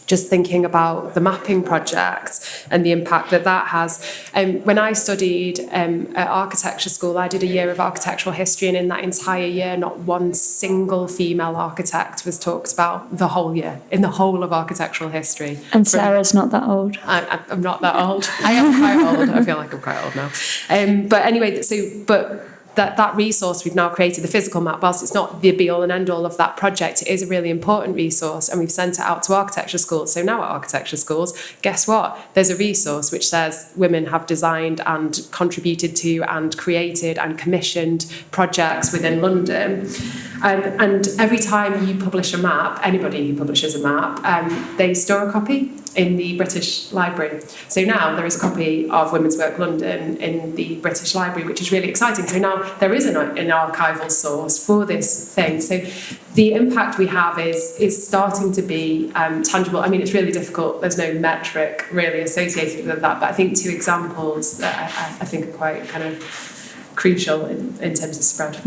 just thinking about the mapping project and the impact that has. When I studied at architecture school, I did a year of architectural history, and in that entire year, not one single female architect was talked about the whole year, in the whole of architectural history. And Sarah's not that old. I'm not that old. I am quite old. I feel like I'm quite old now. But anyway, that resource we've now created, the physical map, whilst it's not the be-all and end-all of that project, it is a really important resource, and we've sent it out to architecture schools. So now at architecture schools, guess what? There's a resource which says women have designed and contributed to and created and commissioned projects within London. And every time you publish a map, anybody who publishes a map, they store a copy in the British Library. So now there is a copy of Women's Work London in the British Library, which is really exciting. So now there is an archival source for this thing. So the impact we have is starting to be tangible. I mean, it's really difficult. There's no metric really associated with that, but I think 2 examples that I think are quite kind of crucial in terms of spread.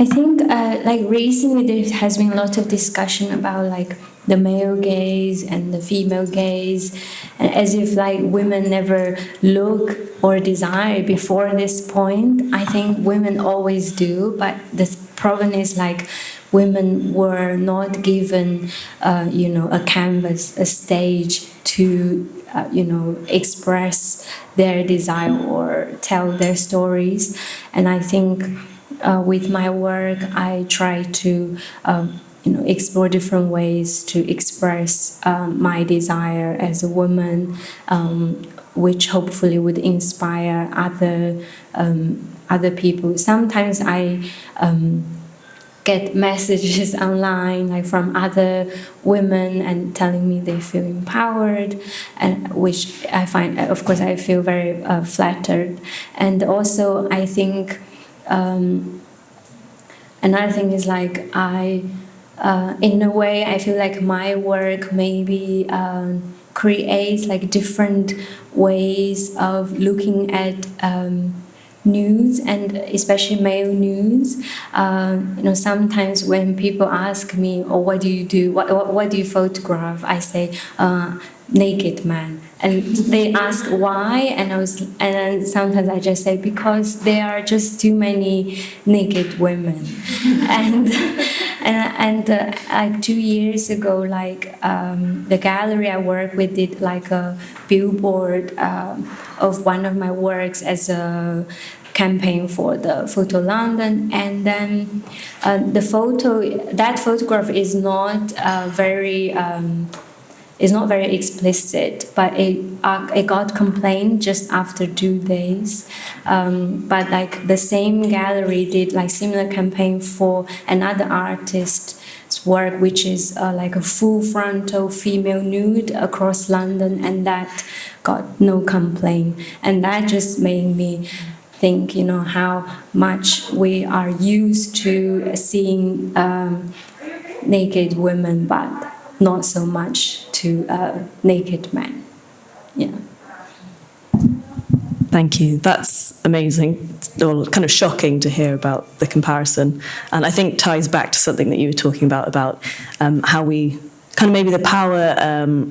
I think like recently there has been a lot of discussion about like the male gaze and the female gaze, and as if like women never look or desire before this point. I think women always do, but the problem is like women were not given a canvas, a stage to express their desire or tell their stories. And I think with my work, I try to explore different ways to express my desire as a woman, which hopefully would inspire other people. Sometimes I get messages online like from other women and telling me they feel empowered, and which I find, of course, I feel very flattered. And also I think another thing is like in a way I feel like my work maybe creates like different ways of looking at news, and especially male news. Sometimes when people ask me, "Oh, what do you do? What do you photograph?" I say, "Naked man." And they ask why, and then sometimes I just say because there are just too many naked women, and like 2 years ago, like the gallery I work with did like a billboard of one of my works as a campaign for the Photo London, and then that photograph is not very. It's not very explicit, but it got complained just after 2 days. But like the same gallery did like similar campaign for another artist's work, which is like a full frontal female nude across London, and that got no complaint. And that just made me think, how much we are used to seeing naked women, but not so much to naked men. Yeah. Thank you. That's amazing. Well, kind of shocking to hear about the comparison. And I think ties back to something that you were talking about how we kind of maybe the power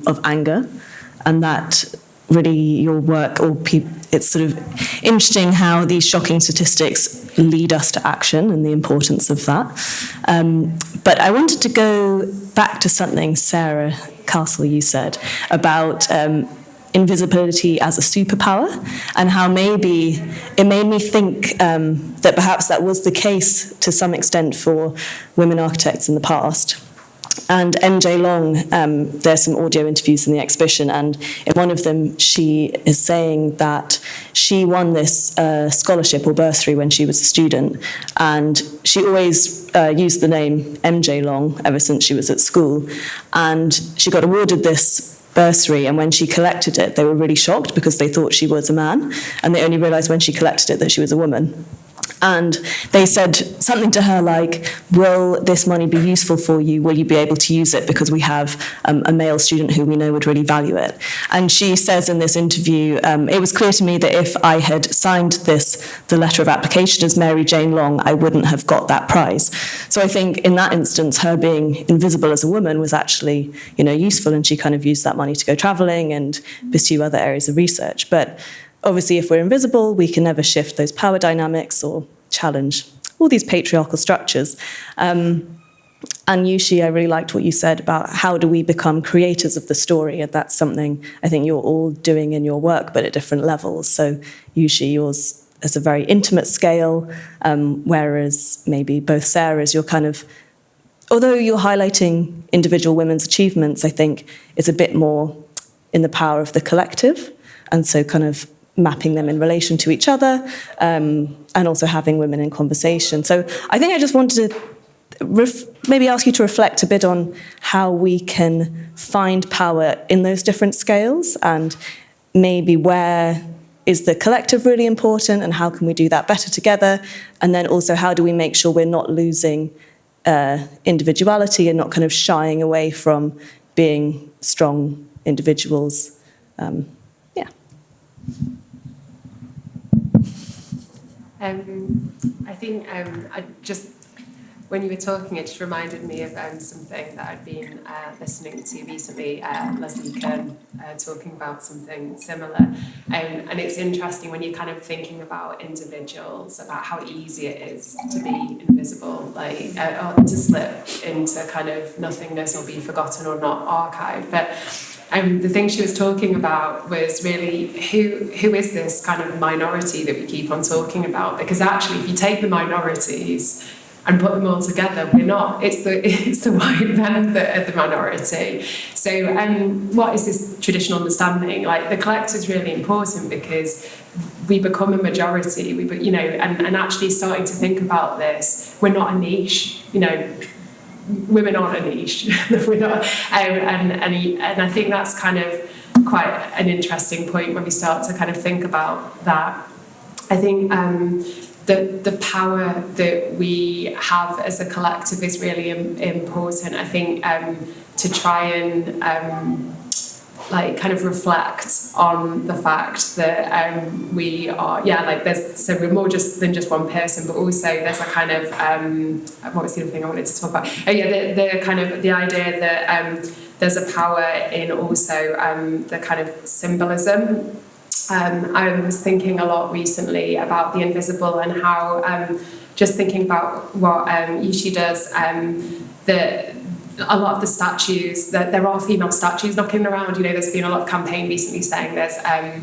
of anger, and that really your work, or it's sort of interesting how these shocking statistics lead us to action and the importance of that. But I wanted to go back to something, Sarah Castle, you said about invisibility as a superpower, and how maybe it made me think that perhaps that was the case to some extent for women architects in the past. And MJ Long, there's some audio interviews in the exhibition, and in one of them she is saying that she won this scholarship or bursary when she was a student, and she always used the name MJ Long ever since she was at school, and she got awarded this bursary, and when she collected it they were really shocked because they thought she was a man, and they only realised when she collected it that she was a woman. And they said something to her like, will this money be useful for you? Will you be able to use it? Because we have a male student who we know would really value it. And she says in this interview, it was clear to me that if I had signed the letter of application as Mary Jane Long, I wouldn't have got that prize. So I think in that instance, her being invisible as a woman was actually, useful, and she kind of used that money to go travelling and pursue other areas of research. But obviously, if we're invisible, we can never shift those power dynamics or challenge all these patriarchal structures. And Yushi, I really liked what you said about how do we become creators of the story, and that's something I think you're all doing in your work, but at different levels. So Yushi, yours is a very intimate scale, whereas maybe both Sarah's, you're kind of, although you're highlighting individual women's achievements, I think it's a bit more in the power of the collective, and so kind of mapping them in relation to each other, and also having women in conversation. So I think I just wanted to maybe ask you to reflect a bit on how we can find power in those different scales, and maybe where is the collective really important, and how can we do that better together? And then also, how do we make sure we're not losing individuality and not kind of shying away from being strong individuals? I think when you were talking, it just reminded me of something that I'd been listening to recently, Leslie Kern talking about something similar. And it's interesting when you're kind of thinking about individuals, about how easy it is to be invisible, like or to slip into kind of nothingness or be forgotten or not archived. But the thing she was talking about was really who is this kind of minority that we keep on talking about? Because actually, if you take the minorities and put them all together, we're not. It's the white men that are the minority. So, what is this traditional understanding? Like, the collective is really important because we become a majority. And actually starting to think about this, we're not a niche. Women aren't a niche. We're not, and I think that's kind of quite an interesting point when we start to kind of think about that. I think the power that we have as a collective is really important. I think to try and kind of reflect on the fact that we are, we're more than just one person, but also there's a kind of, what was the other thing I wanted to talk about? The kind of the idea that there's a power in also the kind of symbolism. I was thinking a lot recently about the invisible and how, just thinking about what Yushi does, that a lot of the statues, that there are female statues knocking around. There's been a lot of campaign recently saying there's a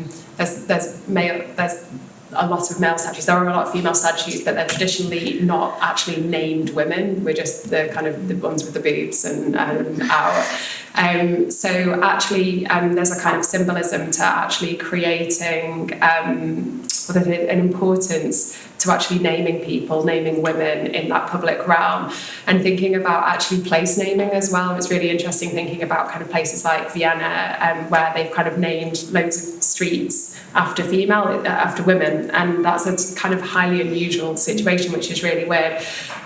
lot of male statues. There are a lot of female statues, but they're traditionally not actually named women. We're just the kind of the ones with the boobs and our. So actually, there's a kind of symbolism to actually creating an importance to actually naming people, naming women in that public realm, and thinking about actually place naming as well. It's really interesting thinking about kind of places like Vienna, where they've kind of named loads of streets after women, and that's a kind of highly unusual situation, which is really weird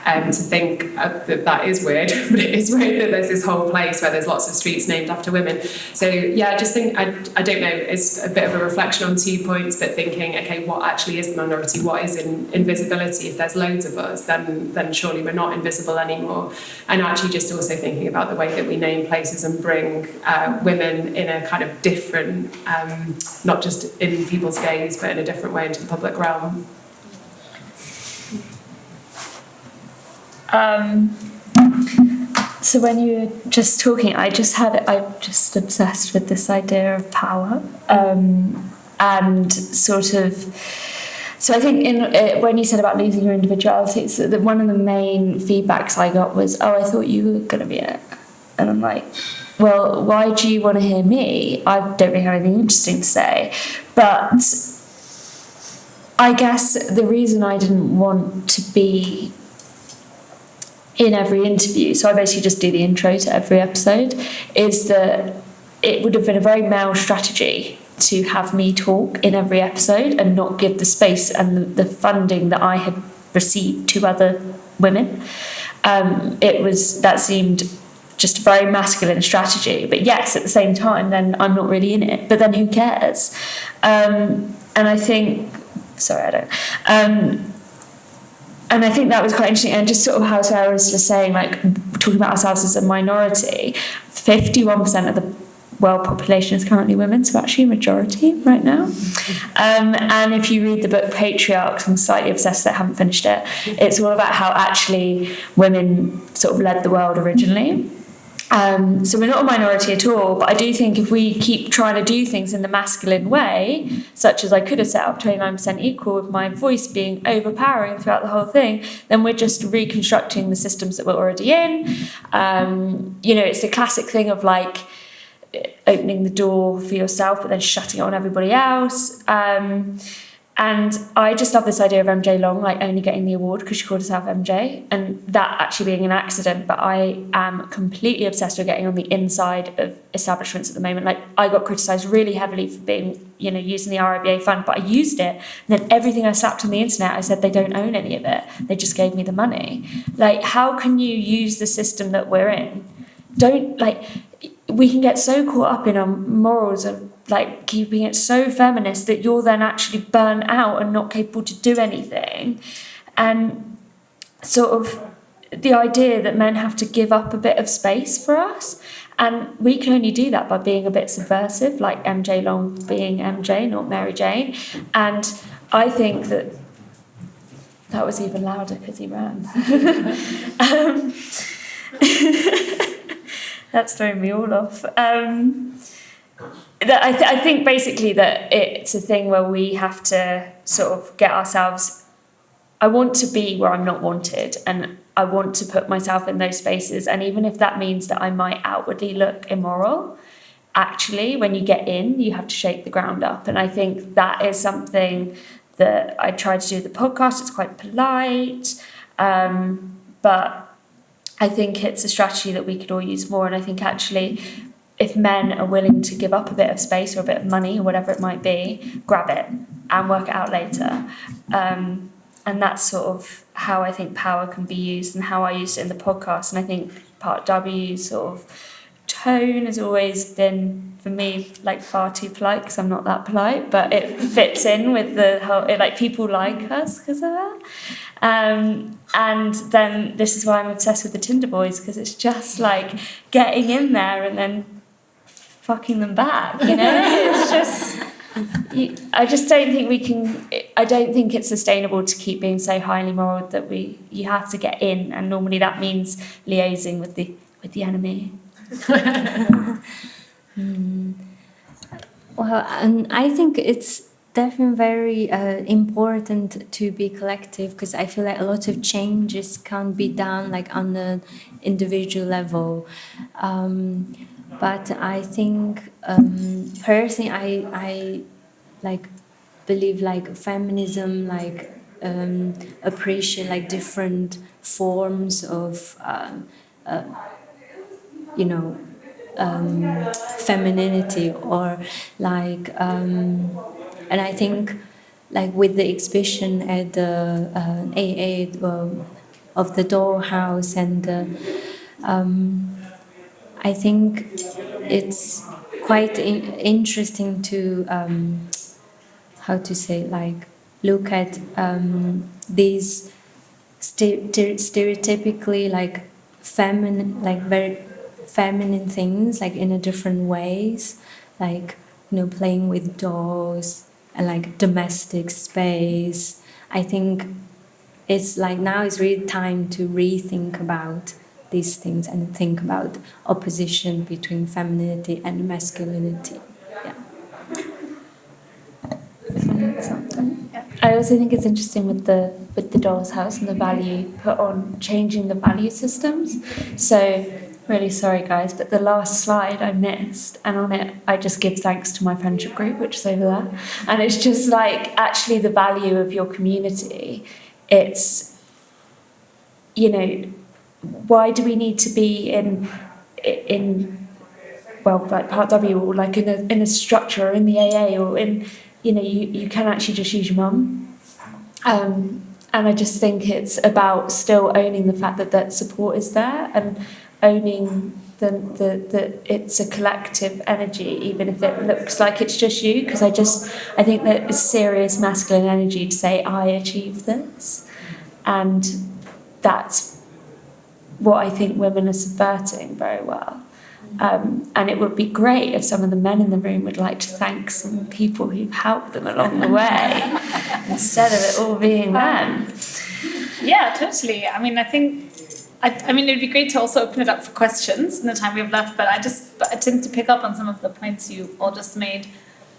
to think that is weird, but it is weird that there's this whole place where there's lots of streets named after women. So yeah, I just think, I don't know, it's a bit of a reflection on 2 points, but thinking, okay, what actually is the minority? What is invisibility? If there's loads of us, then surely we're not invisible anymore. And actually just also thinking about the way that we name places and bring women in a kind of different, not just in people's gaze, but in a different way into the public realm. So when you were just talking, I'm just obsessed with this idea of power, and sort of. So I think when you said about losing your individuality, so one of the main feedbacks I got was, "Oh, I thought you were going to be in it," and I'm like, "Well, why do you want to hear me? I don't really have anything interesting to say," but I guess the reason I didn't want to be in every interview, so I basically just do the intro to every episode, is that it would have been a very male strategy to have me talk in every episode and not give the space and the funding that I had received to other women. That seemed just a very masculine strategy, but yes, at the same time, then I'm not really in it, but then who cares? And I think, sorry, I don't. And I think that was quite interesting, and just sort of how Sarah was just saying, like, talking about ourselves as a minority, 51% of the world population is currently women, so actually a majority right now. And if you read the book Patriarchs, I'm slightly obsessed that I haven't finished it, it's all about how actually women sort of led the world originally. So we're not a minority at all, but I do think if we keep trying to do things in the masculine way, such as I could have set up 29% equal with my voice being overpowering throughout the whole thing, then we're just reconstructing the systems that we're already in. It's the classic thing of like, opening the door for yourself, but then shutting it on everybody else. And I just love this idea of MJ Long, like only getting the award because she called herself MJ, and that actually being an accident. But I am completely obsessed with getting on the inside of establishments at the moment. Like, I got criticised really heavily for being, using the RIBA fund, but I used it. And then everything I slapped on the internet, I said they don't own any of it. They just gave me the money. Like, how can you use the system that we're in? We can get so caught up in our morals of like keeping it so feminist that you're then actually burnt out and not capable to do anything. And sort of the idea that men have to give up a bit of space for us. And we can only do that by being a bit subversive, like MJ Long being MJ, not Mary Jane. And I think that was even louder because he ran. That's throwing me all off. I think basically that it's a thing where we have to sort of get ourselves. I want to be where I'm not wanted, and I want to put myself in those spaces. And even if that means that I might outwardly look immoral, actually, when you get in, you have to shake the ground up. And I think that is something that I try to do with the podcast. It's quite polite, but I think it's a strategy that we could all use more. And I think actually, if men are willing to give up a bit of space or a bit of money or whatever it might be, grab it and work it out later. And that's sort of how I think power can be used and how I used it in the podcast. And I think Part W's sort of tone has always been, for me, like far too polite because I'm not that polite, but it fits in with the whole, like people like us because of that. And then this is why I'm obsessed with the Tinder boys, because it's just like getting in there and then fucking them back, It's just, I just don't think I don't think it's sustainable to keep being so highly moral that you have to get in, and normally that means liaising with the enemy. Well, and I think it's definitely very important to be collective, because I feel like a lot of changes can't be done like on the individual level. But I think personally, I like believe like feminism, like appreciate like different forms of femininity, or like and I think like with the exhibition at the AA of the Dollhouse, and I think it's quite interesting to how to say, like, look at these stereotypically like feminine, like very feminine things, like in a different ways, like playing with dolls and like domestic space. I think it's like now is really time to rethink about these things and think about opposition between femininity and masculinity. Yeah. I also think it's interesting with the Doll's House and the value put on changing the value systems. So really sorry guys, but the last slide I missed, and on it I just give thanks to my friendship group, which is over there, and it's just like actually the value of your community. It's why do we need to be in well, like Part W, or like in a structure, or in the AA, or in you can actually just use your mum. And I just think it's about still owning the fact that support is there, and owning that it's a collective energy, even if it looks like it's just you. Because I think that it's serious masculine energy to say, I achieved this. And that's what I think women are subverting very well. And it would be great if some of the men in the room would like to thank some people who've helped them along the way, instead of it all being them. Yeah, totally. I mean, I think it would be great to also open it up for questions in the time we have left, but I tend to pick up on some of the points you all just made.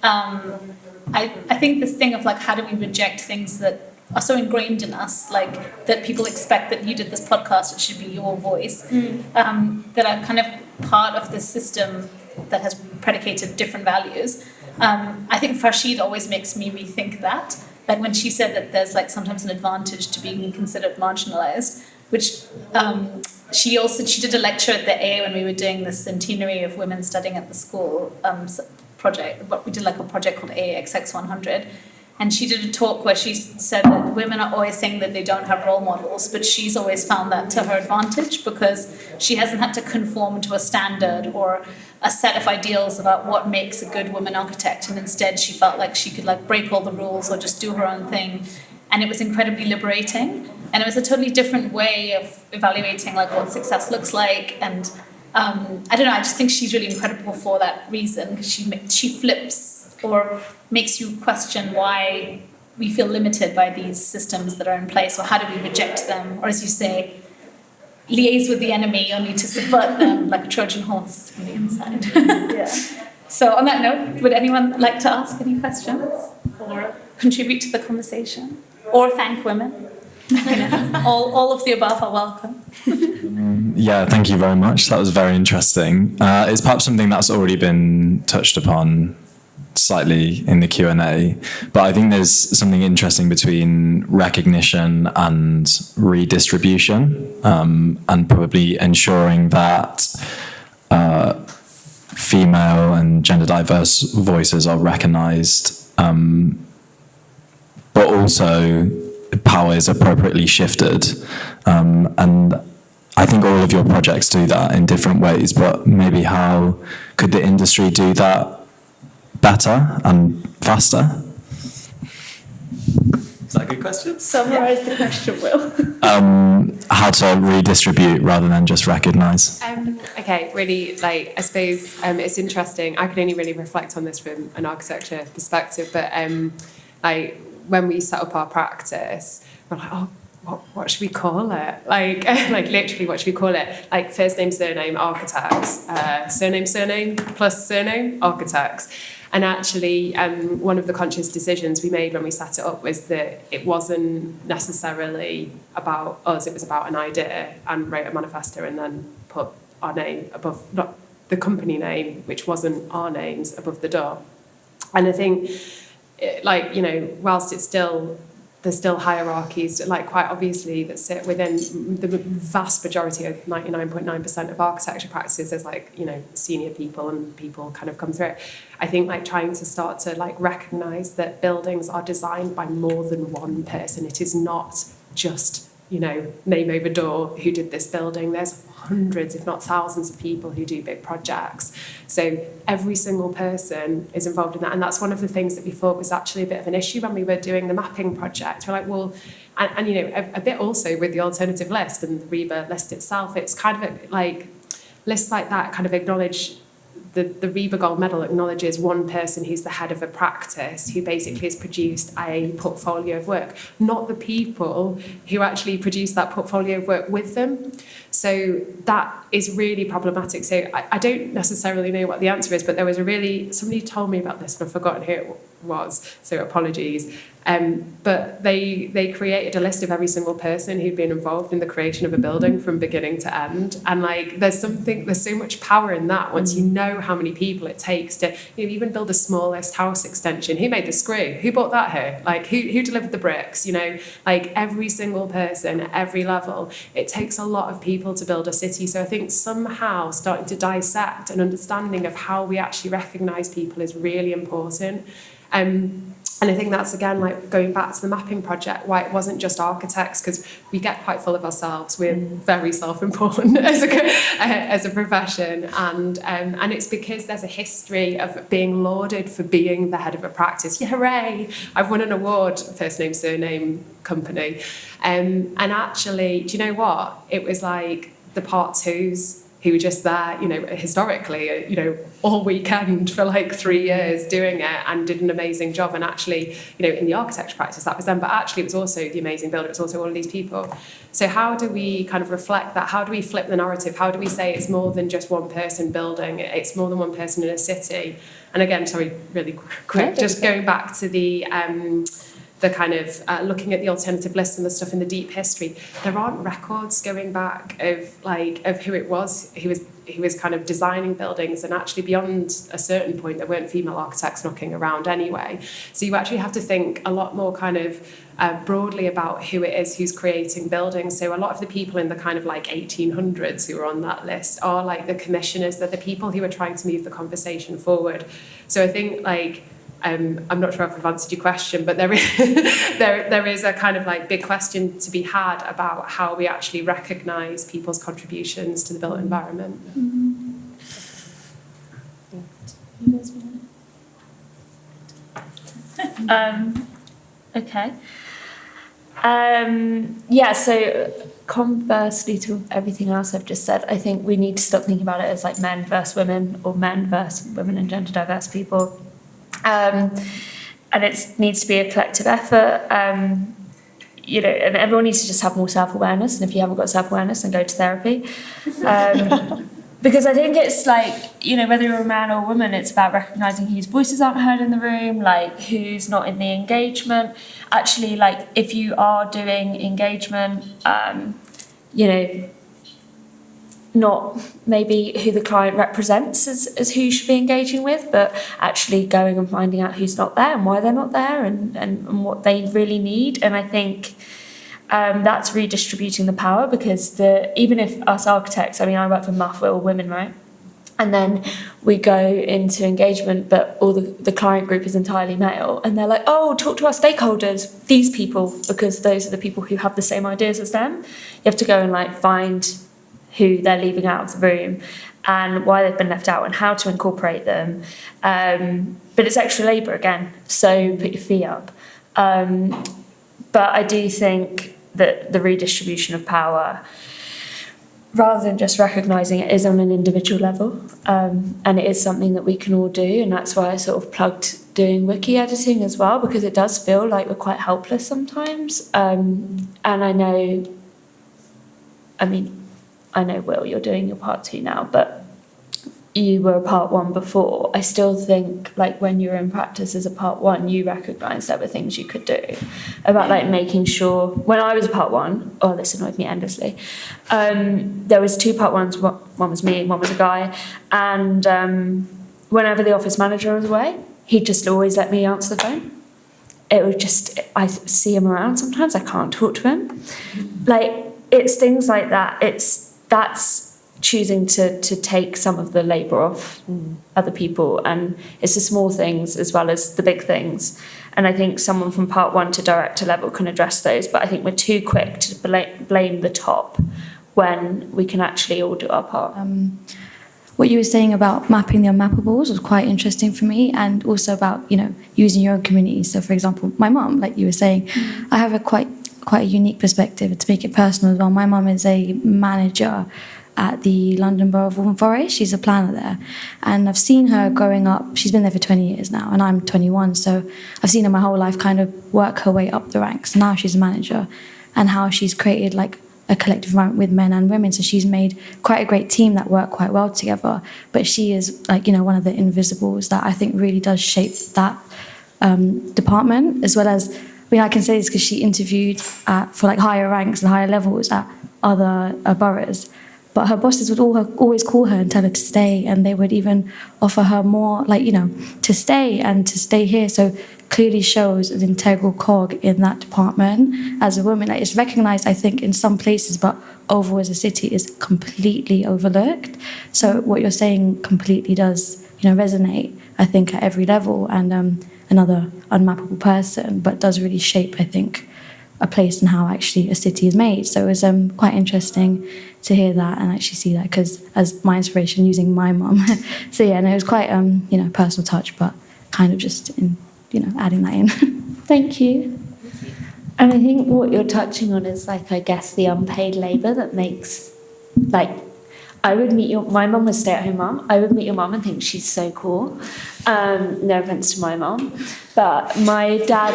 I think this thing of like, how do we reject things that are so ingrained in us, like that people expect that you did this podcast, it should be your voice, that are kind of part of the system that has predicated different values. I think Farshid always makes me rethink that. Like when she said that there's like sometimes an advantage to being considered marginalized, which she did a lecture at the A when we were doing the centenary of women studying at the school project. But we did like a project called AXX100. And she did a talk where she said that women are always saying that they don't have role models, but she's always found that to her advantage because she hasn't had to conform to a standard or a set of ideals about what makes a good woman architect. And instead she felt like she could like break all the rules or just do her own thing. And it was incredibly liberating. And it was a totally different way of evaluating like what success looks like. And I don't know, I just think she's really incredible for that reason, because she flips or makes you question why we feel limited by these systems that are in place, or how do we reject them, or as you say, liaise with the enemy only to subvert them like a Trojan horse from the inside. Yeah. So on that note, would anyone like to ask any questions or contribute to the conversation or thank women? All of the above are welcome. Yeah, thank you very much. That was very interesting. It's perhaps something that's already been touched upon slightly in the Q&A, but I think there's something interesting between recognition and redistribution, and probably ensuring that female and gender diverse voices are recognised, but also power is appropriately shifted. And I think all of your projects do that in different ways, but maybe how could the industry do that better and faster? Is that a good question? Summarise the question, Will. How to redistribute rather than just recognise. Okay, really, like, I suppose it's interesting. I can only really reflect on this from an architecture perspective, but like when we set up our practice, we're like, oh, what should we call it? Like literally, what should we call it? Like first name, surname, architects, surname, plus surname, architects. And actually, one of the conscious decisions we made when we set it up was that it wasn't necessarily about us, it was about an idea, and wrote a manifesto and then put our name above, not the company name, which wasn't our names, above the door. And I think, like, you know, whilst it's still, there's still hierarchies, like quite obviously, that sit within the vast majority of 99.9% of architecture practices. There's like, you know, senior people and people kind of come through it. I think like trying to start to like recognise that buildings are designed by more than one person. It is not just, you know, name over door who did this building. There's hundreds, if not thousands of people who do big projects. So every single person is involved in that. And that's one of the things that we thought was actually a bit of an issue when we were doing the mapping project. We're like, well, and you know, a bit also with the alternative list and the REBA list itself, it's kind of like lists like that kind of acknowledge the REBA Gold Medal acknowledges one person who's the head of a practice who basically has produced a portfolio of work, not the people who actually produce that portfolio of work with them. So that is really problematic. So I don't necessarily know what the answer is, but there was somebody told me about this and I've forgotten who it was, so apologies. But they created a list of every single person who'd been involved in the creation of a building from beginning to end. And like, there's so much power in that once you know how many people it takes to, you know, even build the smallest house extension. Who made the screw? Who bought that here? Like, who delivered the bricks? You know, like every single person at every level. It takes a lot of people to build a city. So I think somehow starting to dissect an understanding of how we actually recognise people is really important. And I think that's, again, like going back to the mapping project, why it wasn't just architects, because we get quite full of ourselves. We're very self-important as a profession. And it's because there's a history of being lauded for being the head of a practice. Yeah, hooray! I've won an award, first name, surname company. And actually, do you know what? It was like the part twos who were just there, you know, historically, you know, all weekend for like 3 years doing it and did an amazing job. And actually, you know, in the architecture practice, that was them, but actually it was also the amazing builder, it was also all of these people. So how do we kind of reflect that? How do we flip the narrative? How do we say it's more than just one person building, it's more than one person in a city? And again, sorry, really quick, just going back to the the kind of looking at the alternative lists and the stuff in the deep history, there aren't records going back of who it was who was kind of designing buildings, and actually beyond a certain point there weren't female architects knocking around anyway. So you actually have to think a lot more kind of broadly about who it is who's creating buildings. So a lot of the people in the kind of like 1800s who are on that list are like the commissioners, they're the people who are trying to move the conversation forward. So I think like I'm not sure if I've answered your question, but there is a kind of like big question to be had about how we actually recognise people's contributions to the built environment. Okay. So conversely to everything else I've just said, I think we need to stop thinking about it as like men versus women or men versus women and gender diverse people. And it needs to be a collective effort. And everyone needs to just have more self-awareness. And if you haven't got self-awareness, then go to therapy. Because I think it's like, whether you're a man or a woman, it's about recognising whose voices aren't heard in the room, like who's not in the engagement. Actually, like if you are doing engagement, not maybe who the client represents as who you should be engaging with, but actually going and finding out who's not there and why they're not there and what they really need. And I think that's redistributing the power, because even if us architects, I work for MUF, we're all women, right? And then we go into engagement, but all the client group is entirely male, and they're like, oh, talk to our stakeholders, these people, because those are the people who have the same ideas as them. You have to go and like find who they're leaving out of the room and why they've been left out and how to incorporate them. But it's extra labour again, so put your fee up. But I do think that the redistribution of power, rather than just recognising it, is on an individual level. And it is something that we can all do, and that's why I sort of plugged doing wiki editing as well, because it does feel like we're quite helpless sometimes. And I know, Will, you're doing your part 2 now, but you were a part 1 before. I still think like when you're in practice as a part 1, you recognise there were things you could do about like making sure. When I was a part 1, this annoyed me endlessly. There was 2 part 1s, one was me, one was a guy, and whenever the office manager was away, he'd just always let me answer the phone. It was just, I see him around sometimes, I can't talk to him. Like, it's things like that. That's choosing to take some of the labour off other people, and it's the small things as well as the big things. And I think someone from part 1 to director level can address those, but I think we're too quick to blame the top when we can actually all do our part. What you were saying about mapping the unmappables was quite interesting for me, and also about using your own community. So for example, my mum, like you were saying, I have a quite a unique perspective. To make it personal as well, my mum is a manager at the London Borough of Waltham Forest. She's a planner there, and I've seen her growing up. She's been there for 20 years now, and I'm 21, so I've seen her my whole life kind of work her way up the ranks. Now she's a manager, and how she's created like a collective environment with men and women. So she's made quite a great team that work quite well together, but she is like one of the invisibles that I think really does shape that department, as well as I can say this because she interviewed for like higher ranks and higher levels at other boroughs. But her bosses would always call her and tell her to stay, and they would even offer her more, to stay and to stay here. So clearly shows an integral cog in that department as a woman. Like, it's recognised, I think, in some places, but overall as a city is completely overlooked. So what you're saying completely does, resonate, I think, at every level, and another unmappable person, but does really shape, I think, a place and how actually a city is made. So it was quite interesting to hear that and actually see that, because as my inspiration using my mum. So yeah, and it was quite personal touch, but kind of just in adding that in. Thank you. And I think what you're touching on is I guess the unpaid labour that makes I would meet my mum was a stay-at-home mum. I would meet your mum and think she's so cool. No offence to my mum, but my dad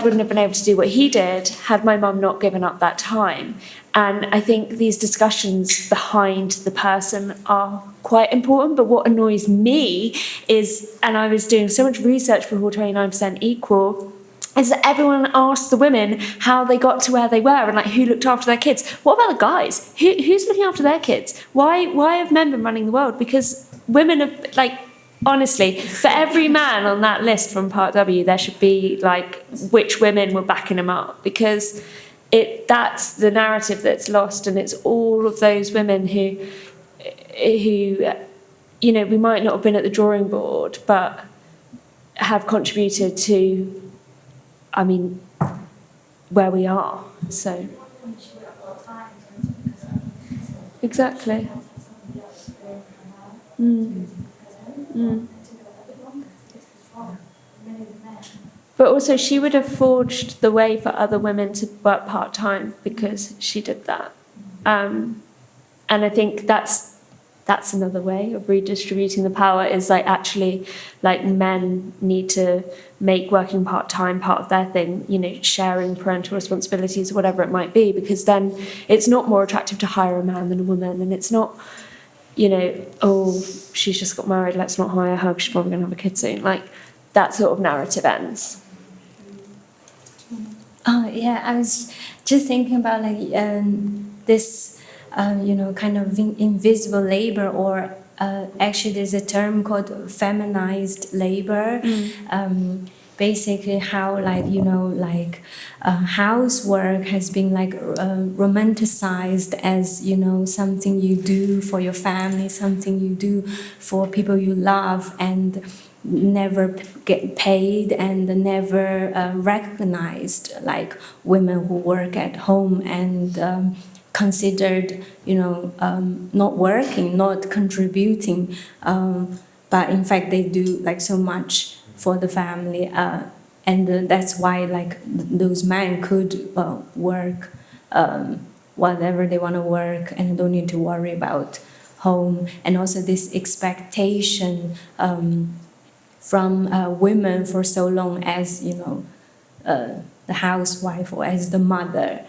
wouldn't have been able to do what he did had my mum not given up that time. And I think these discussions behind the person are quite important. But what annoys me is, and I was doing so much research before 29% Equal, is that everyone asked the women how they got to where they were and like who looked after their kids. What about the guys? Who's looking after their kids? Why have men been running the world? Because women have, like, honestly, for every man on that list from Part W, there should be like which women were backing him up, because that's the narrative that's lost, and it's all of those women who you know, we might not have been at the drawing board, but have contributed to, I mean, where we are. So exactly. But also, she would have forged the way for other women to work part-time because she did that. And I think that's another way of redistributing the power, is like actually like men need to make working part-time part of their thing, you know, sharing parental responsibilities or whatever it might be, because then it's not more attractive to hire a man than a woman, and it's not, you know, oh, she's just got married, let's not hire her because she's probably going to have a kid soon. Like, that sort of narrative ends. Oh, yeah, I was just thinking about like this, you know, kind of invisible labor, or actually there's a term called feminized labor. Basically how, like, you know, like housework has been like romanticized as, you know, something you do for your family, something you do for people you love, and never get paid and never recognized, like women who work at home and considered, you know, not working, not contributing, but in fact they do like so much for the family, and that's why like those men could work whatever they want to work and don't need to worry about home. And also this expectation from women for so long as, you know, the housewife or as the mother.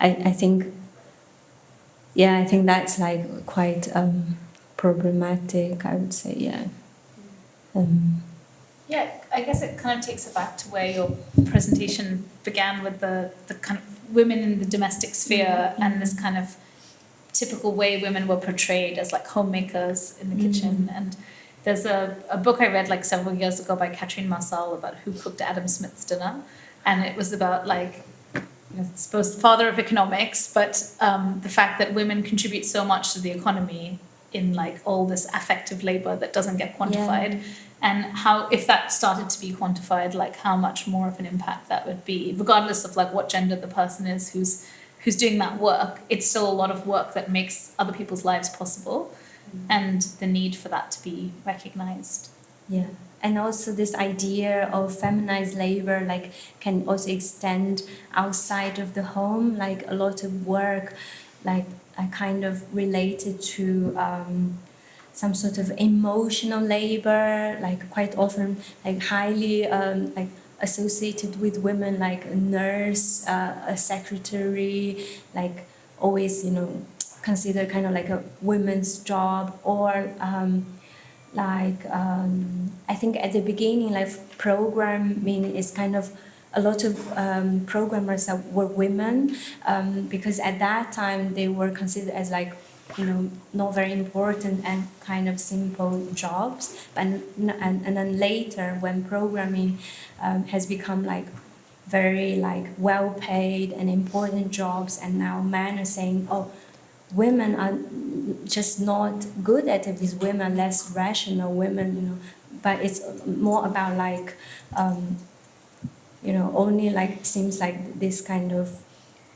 I think, yeah, I think that's like quite problematic, I would say, yeah. Yeah, I guess it kind of takes it back to where your presentation began with the kind of women in the domestic sphere and this kind of typical way women were portrayed as like homemakers in the kitchen. And there's a book I read like several years ago by Catherine Marcel about who cooked Adam Smith's dinner. And it was about like, I suppose, the father of economics, but the fact that women contribute so much to the economy in like all this affective labor that doesn't get quantified. Yeah. And how, if that started to be quantified, like how much more of an impact that would be, regardless of like what gender the person is who's doing that work. It's still a lot of work that makes other people's lives possible, and the need for that to be recognized. Yeah. And also this idea of feminized labor like can also extend outside of the home, like a lot of work like are kind of related to some sort of emotional labor, like quite often like highly like associated with women, like a nurse, a secretary, like always, you know, considered kind of like a women's job, or I think at the beginning, like programming is kind of a lot of programmers that were women, because at that time they were considered as like, you know, not very important and kind of simple jobs. And then later, when programming has become like very like well paid and important jobs, and now men are saying, oh, women are just not good at it. These women are less rational women, you know. But it's more about like, you know, only like seems like this kind of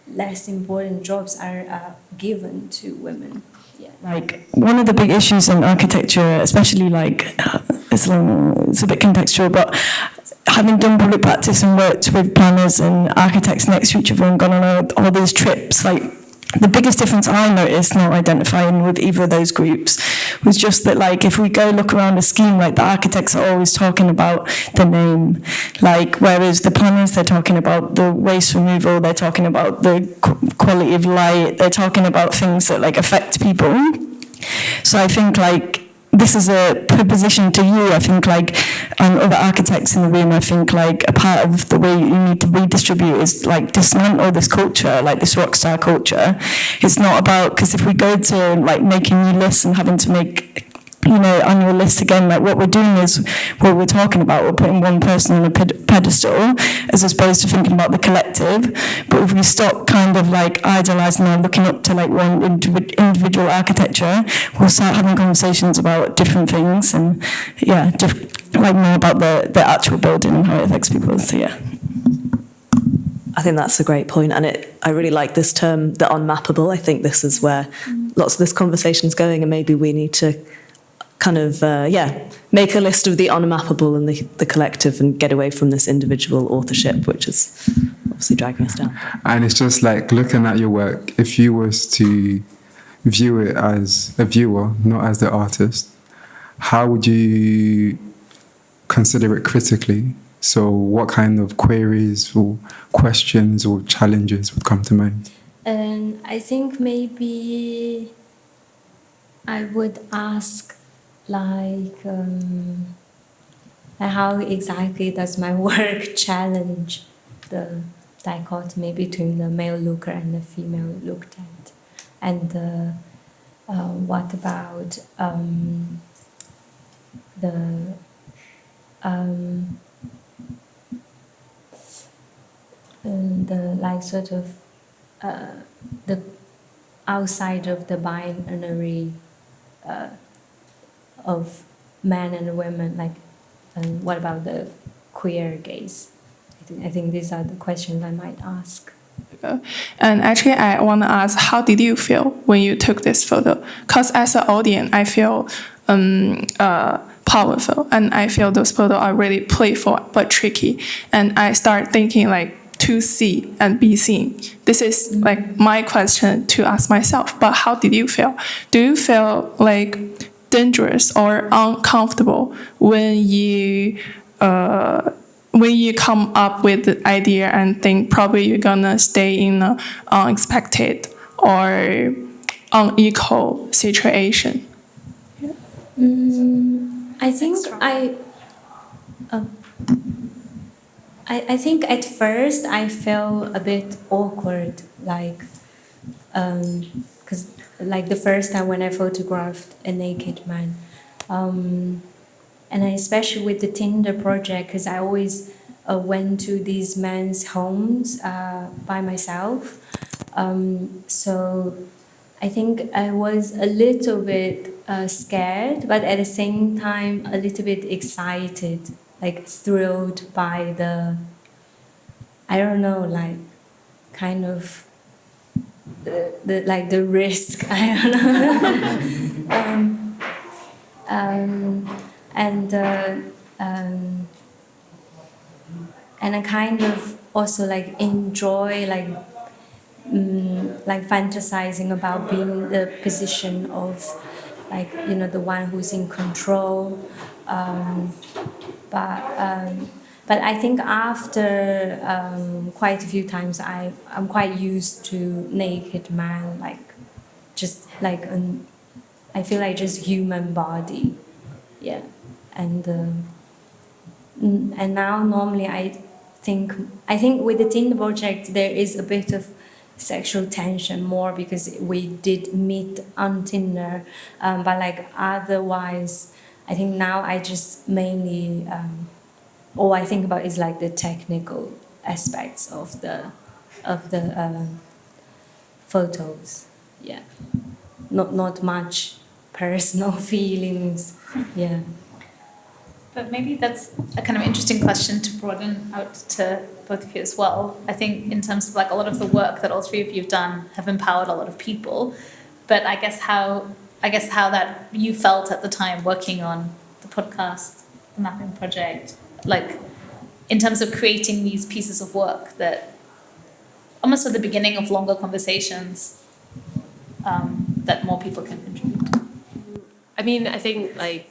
less important jobs are given to women. Yeah. Like one of the big issues in architecture, especially like it's a bit contextual, but having done public practice and worked with planners and architects next to each other and gone on all these trips, like the biggest difference I noticed not identifying with either of those groups was just that, like, if we go look around a scheme, like, the architects are always talking about the name, like, whereas the planners, they're talking about the waste removal, they're talking about the quality of light, they're talking about things that, like, affect people. So I think, like, this is a proposition to you, I think, like, and other architects in the room, I think, like, a part of the way you need to redistribute is, like, dismantle this culture, like, this rock star culture. It's not about, because if we go to, like, making new lists and having to make, you know, annual lists again, like, what we're doing is what we're talking about. We're putting one person on a pedestal as opposed to thinking about the collective. But if we stop kind of, like, idolising or looking up to, like, one individual architecture, we'll start having conversations about different things and, yeah, like, more about the actual building and how it affects people. So, yeah. I think that's a great point, and I really like this term, the unmappable. I think this is where lots of this conversation's going, and maybe we need to kind of, make a list of the unmappable and the collective and get away from this individual authorship, which is obviously dragging us down. And it's just like looking at your work, if you was to view it as a viewer, not as the artist, how would you consider it critically? So what kind of queries or questions or challenges would come to mind? And I think maybe I would ask, like how exactly does my work challenge the dichotomy between the male looker and the female looked at? And what about the like sort of the outside of the binary of men and women, like, and what about the queer gaze? I think these are the questions I might ask. And actually, I want to ask, how did you feel when you took this photo? Because as an audience, I feel powerful, and I feel those photos are really playful but tricky. And I start thinking, like, to see and be seen. This is like my question to ask myself. But how did you feel? Do you feel like dangerous or uncomfortable when you come up with the idea and think probably you're gonna stay in an unexpected or unequal situation? I think I think at first I felt a bit awkward, like, because like the first time when I photographed a naked man, and especially with the Tinder project, because I always went to these men's homes by myself, so I think I was a little bit scared, but at the same time a little bit excited, like thrilled by the, I don't know, like kind of the like the risk, I don't know. And I kind of also like enjoy like fantasizing about being in the position of, like, you know, the one who's in control. But I think after quite a few times, I'm quite used to naked man, like just like I feel like just human body, yeah. And now normally I think with the Tinder project there is a bit of sexual tension more because we did meet on Tinder, but like otherwise I think now I just mainly all I think about is like the technical aspects of the photos, yeah, not much personal feelings, yeah. But maybe that's a kind of interesting question to broaden out to both of you as well. I think in terms of like a lot of the work that all three of you have done have empowered a lot of people, but I guess how that you felt at the time working on the podcast, the mapping project, like in terms of creating these pieces of work that almost at the beginning of longer conversations that more people can contribute. I mean, I think like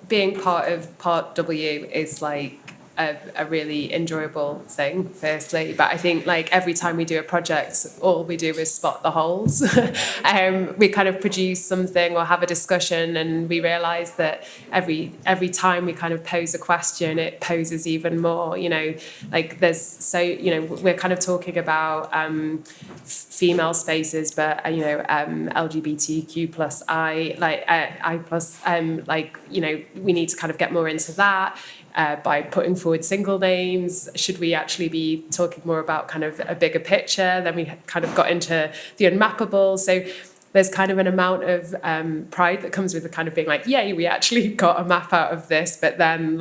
being part of Part W is like a really enjoyable thing, firstly. But I think like every time we do a project, all we do is spot the holes. We kind of produce something or have a discussion, and we realise that every time we kind of pose a question, it poses even more. You know, like we're kind of talking about female spaces, but LGBTQ plus I plus we need to kind of get more into that. By putting forward single names, should we actually be talking more about kind of a bigger picture? Then we kind of got into the unmappable. So there's kind of an amount of pride that comes with the kind of being like, yay, we actually got a map out of this. But then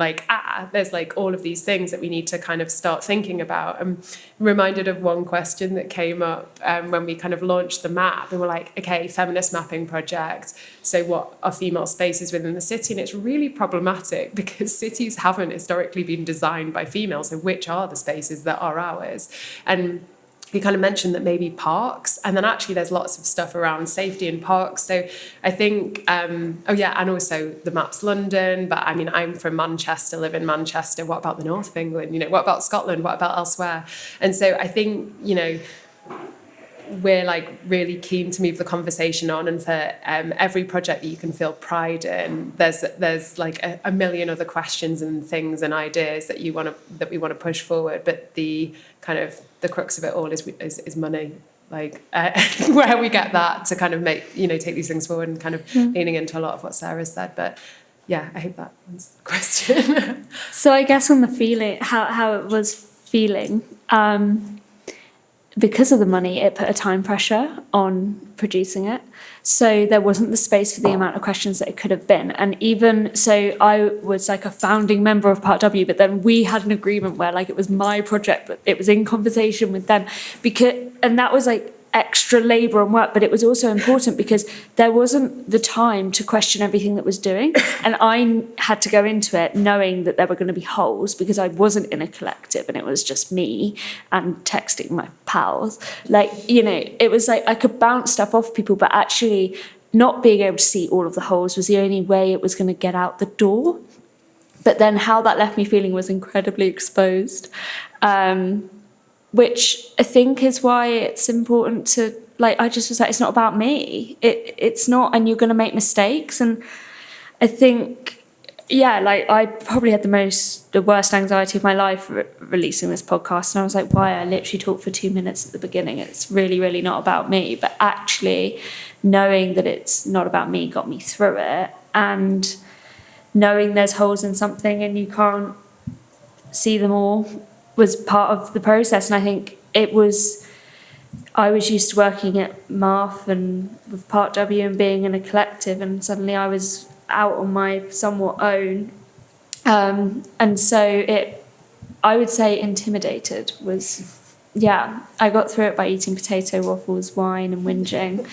there's like all of these things that we need to kind of start thinking about. I'm reminded of one question that came up when we kind of launched the map. And we're like, okay, feminist mapping project. So what are female spaces within the city? And it's really problematic because cities haven't historically been designed by females. So which are the spaces that are ours? And we kind of mentioned that maybe parks, and then actually there's lots of stuff around safety in parks. So I think, and also the map's London, but I mean, I'm from Manchester, live in Manchester. What about the north of England? You know, what about Scotland? What about elsewhere? And so I think, you know, we're like really keen to move the conversation on, and for every project that you can feel pride in, there's like a million other questions and things and ideas that we want to push forward. But the kind of the crux of it all is money. Like where we get that to kind of take these things forward, and kind of leaning into a lot of what Sarah said. But yeah, I hope that answers the question. So I guess on the feeling, how it was feeling. Because of the money, it put a time pressure on producing it. So there wasn't the space for the amount of questions that it could have been. And even so, I was like a founding member of Part W, but then we had an agreement where like it was my project, but it was in conversation with them. And that was like extra labour and work, but it was also important because there wasn't the time to question everything that was doing. And I had to go into it knowing that there were going to be holes because I wasn't in a collective and it was just me and texting my pals. Like, you know, it was like I could bounce stuff off people, but actually not being able to see all of the holes was the only way it was going to get out the door. But then how that left me feeling was incredibly exposed. Which I think is why it's important to, like, I just was like, it's not about me. It's not, and you're going to make mistakes. And I think, yeah, like I probably had the worst anxiety of my life releasing this podcast. And I was like, why? I literally talked for 2 minutes at the beginning. It's really, really not about me. But actually knowing that it's not about me got me through it. And knowing there's holes in something and you can't see them all was part of the process. And I think I was used to working at MARF and with Part W and being in a collective, and suddenly I was out on my somewhat own. And so I would say intimidated was, yeah, I got through it by eating potato waffles, wine and whinging.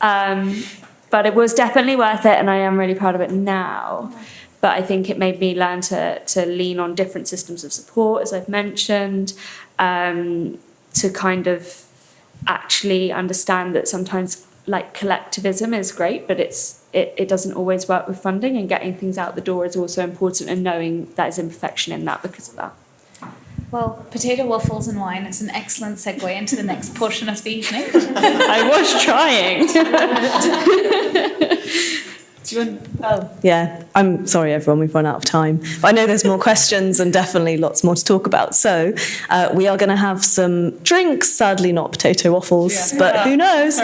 But it was definitely worth it, and I am really proud of it now. But I think it made me learn to lean on different systems of support, as I've mentioned, to kind of actually understand that sometimes like collectivism is great, but it doesn't always work with funding, and getting things out the door is also important, and knowing that is imperfection in that because of that. Well, potato waffles and wine is an excellent segue into the next portion of the evening. I was trying. Yeah, I'm sorry, everyone, we've run out of time. But I know there's more questions and definitely lots more to talk about. So we are going to have some drinks, sadly not potato waffles, but who knows?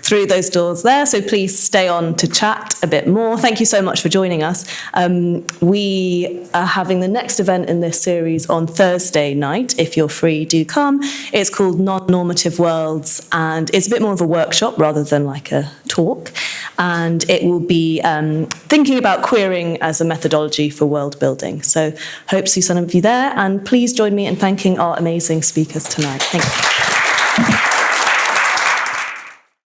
Through those doors there. So please stay on to chat a bit more. Thank you so much for joining us. We are having the next event in this series on Thursday night. If you're free, do come. It's called Non-Normative Worlds, and it's a bit more of a workshop rather than like a talk. And it will be thinking about queering as a methodology for world building. So hope to see some of you there. And please join me in thanking our amazing speakers tonight. Thank you.